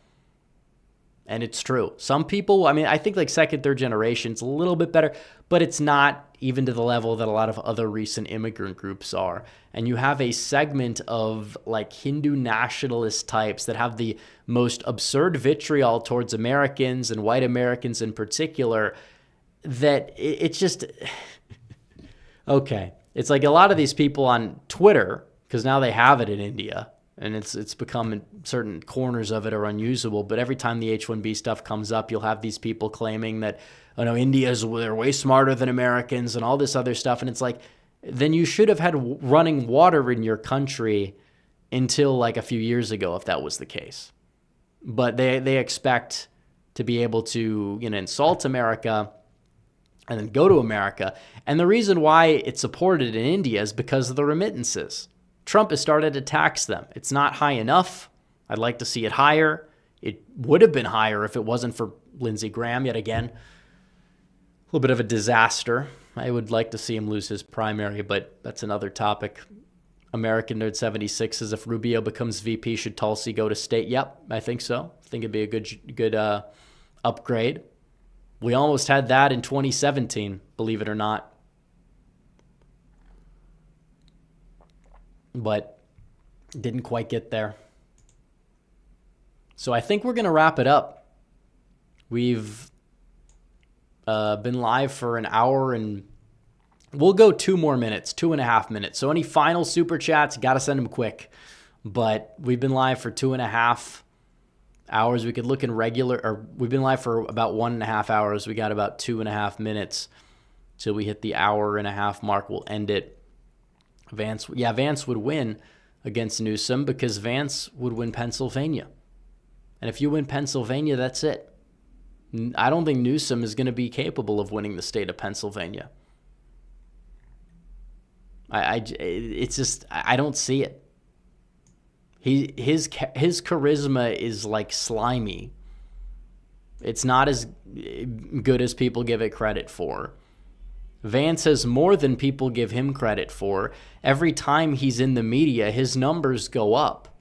And it's true. Some people, I mean, I think like second, third generation, it's a little bit better, but it's not even to the level that a lot of other recent immigrant groups are. And you have a segment of like Hindu nationalist types that have the most absurd vitriol towards Americans and white Americans in particular, that it's just, okay. It's like a lot of these people on Twitter, because now they have it in India, and it's become certain corners of it are unusable. But every time the H-1B stuff comes up, you'll have these people claiming that, oh no, they're way smarter than Americans and all this other stuff. And it's like, then you should have had running water in your country until like a few years ago, if that was the case. But they expect to be able to, you know, insult America and then go to America. And the reason why it's supported in India is because of the remittances. Trump has started to tax them. It's not high enough. I'd like to see it higher. It would have been higher if it wasn't for Lindsey Graham, yet again. A little bit of a disaster. I would like to see him lose his primary, but that's another topic. American Nerd 76 says, if Rubio becomes VP, should Tulsi go to state? Yep, I think so. I think it'd be a good upgrade. We almost had that in 2017, believe it or not. But didn't quite get there. So I think we're going to wrap it up. We've been live for an hour, and we'll go 2 more minutes, 2.5 minutes. So any final super chats, got to send them quick. But we've been live for 2.5 hours. We could look in regular, or we've been live for about 1.5 hours. We got about 2.5 minutes till we hit the 1.5 hour mark. We'll end it. Vance would win against Newsom because Vance would win Pennsylvania. And if you win Pennsylvania, that's it. I don't think Newsom is going to be capable of winning the state of Pennsylvania. It's just, I don't see it. His charisma is like slimy. It's not as good as people give it credit for. Vance has more than people give him credit for. Every time he's in the media, his numbers go up.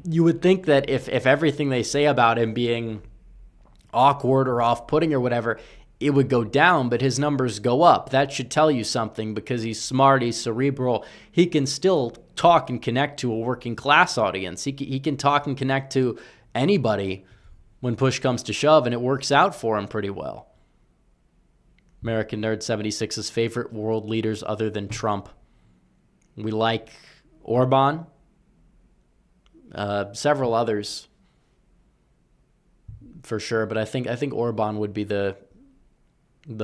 You would think that if everything they say about him being awkward or off-putting or whatever, it would go down, but his numbers go up. That should tell you something because he's smart, he's cerebral. He can still talk and connect to a working class audience. He can talk and connect to anybody when push comes to shove, and it works out for him pretty well. American Nerd 76's favorite world leaders other than Trump. We like Orban, several others for sure, but I think Orban would be the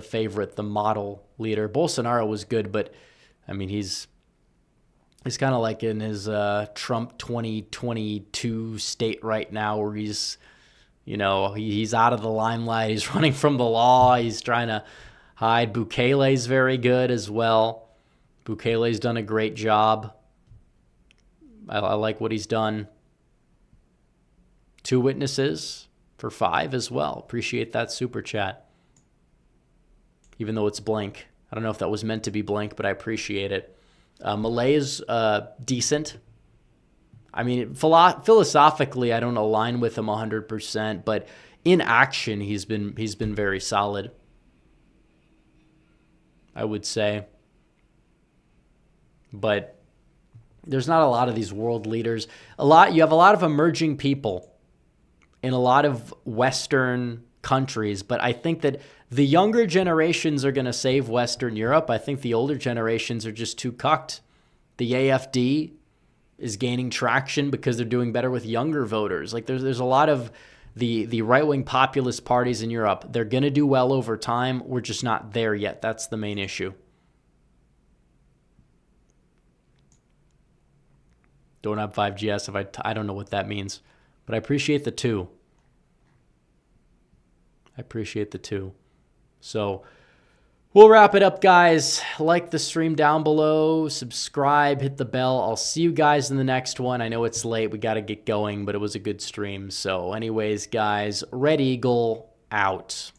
favorite, the model leader. Bolsonaro was good, but I mean he's kind of like in his Trump 2022 state right now, where he's, you know, he's out of the limelight. He's running from the law. He's trying to hide. Bukele's very good as well. Bukele's done a great job. I like what he's done. 2 witnesses for 5 as well. Appreciate that super chat. Even though it's blank. I don't know if that was meant to be blank, but I appreciate it. Malay is decent. I mean, philosophically, I don't align with him 100%, but in action, he's been very solid, I would say. But There's not a lot of these world leaders. You have a lot of emerging people in a lot of Western countries, but I think that the younger generations are going to save Western Europe. I think the older generations are just too cucked. The AfD is gaining traction because they're doing better with younger voters. Like there's a lot of the right-wing populist parties in Europe. They're going to do well over time. We're just not there yet. That's the main issue. Don't have 5GS. I don't know what that means, but I appreciate the 2. I appreciate the 2. So we'll wrap it up, guys. Like the stream down below, subscribe, hit the bell. I'll see you guys in the next one. I know it's late. We got to get going, but it was a good stream. So anyways, guys, Red Eagle out.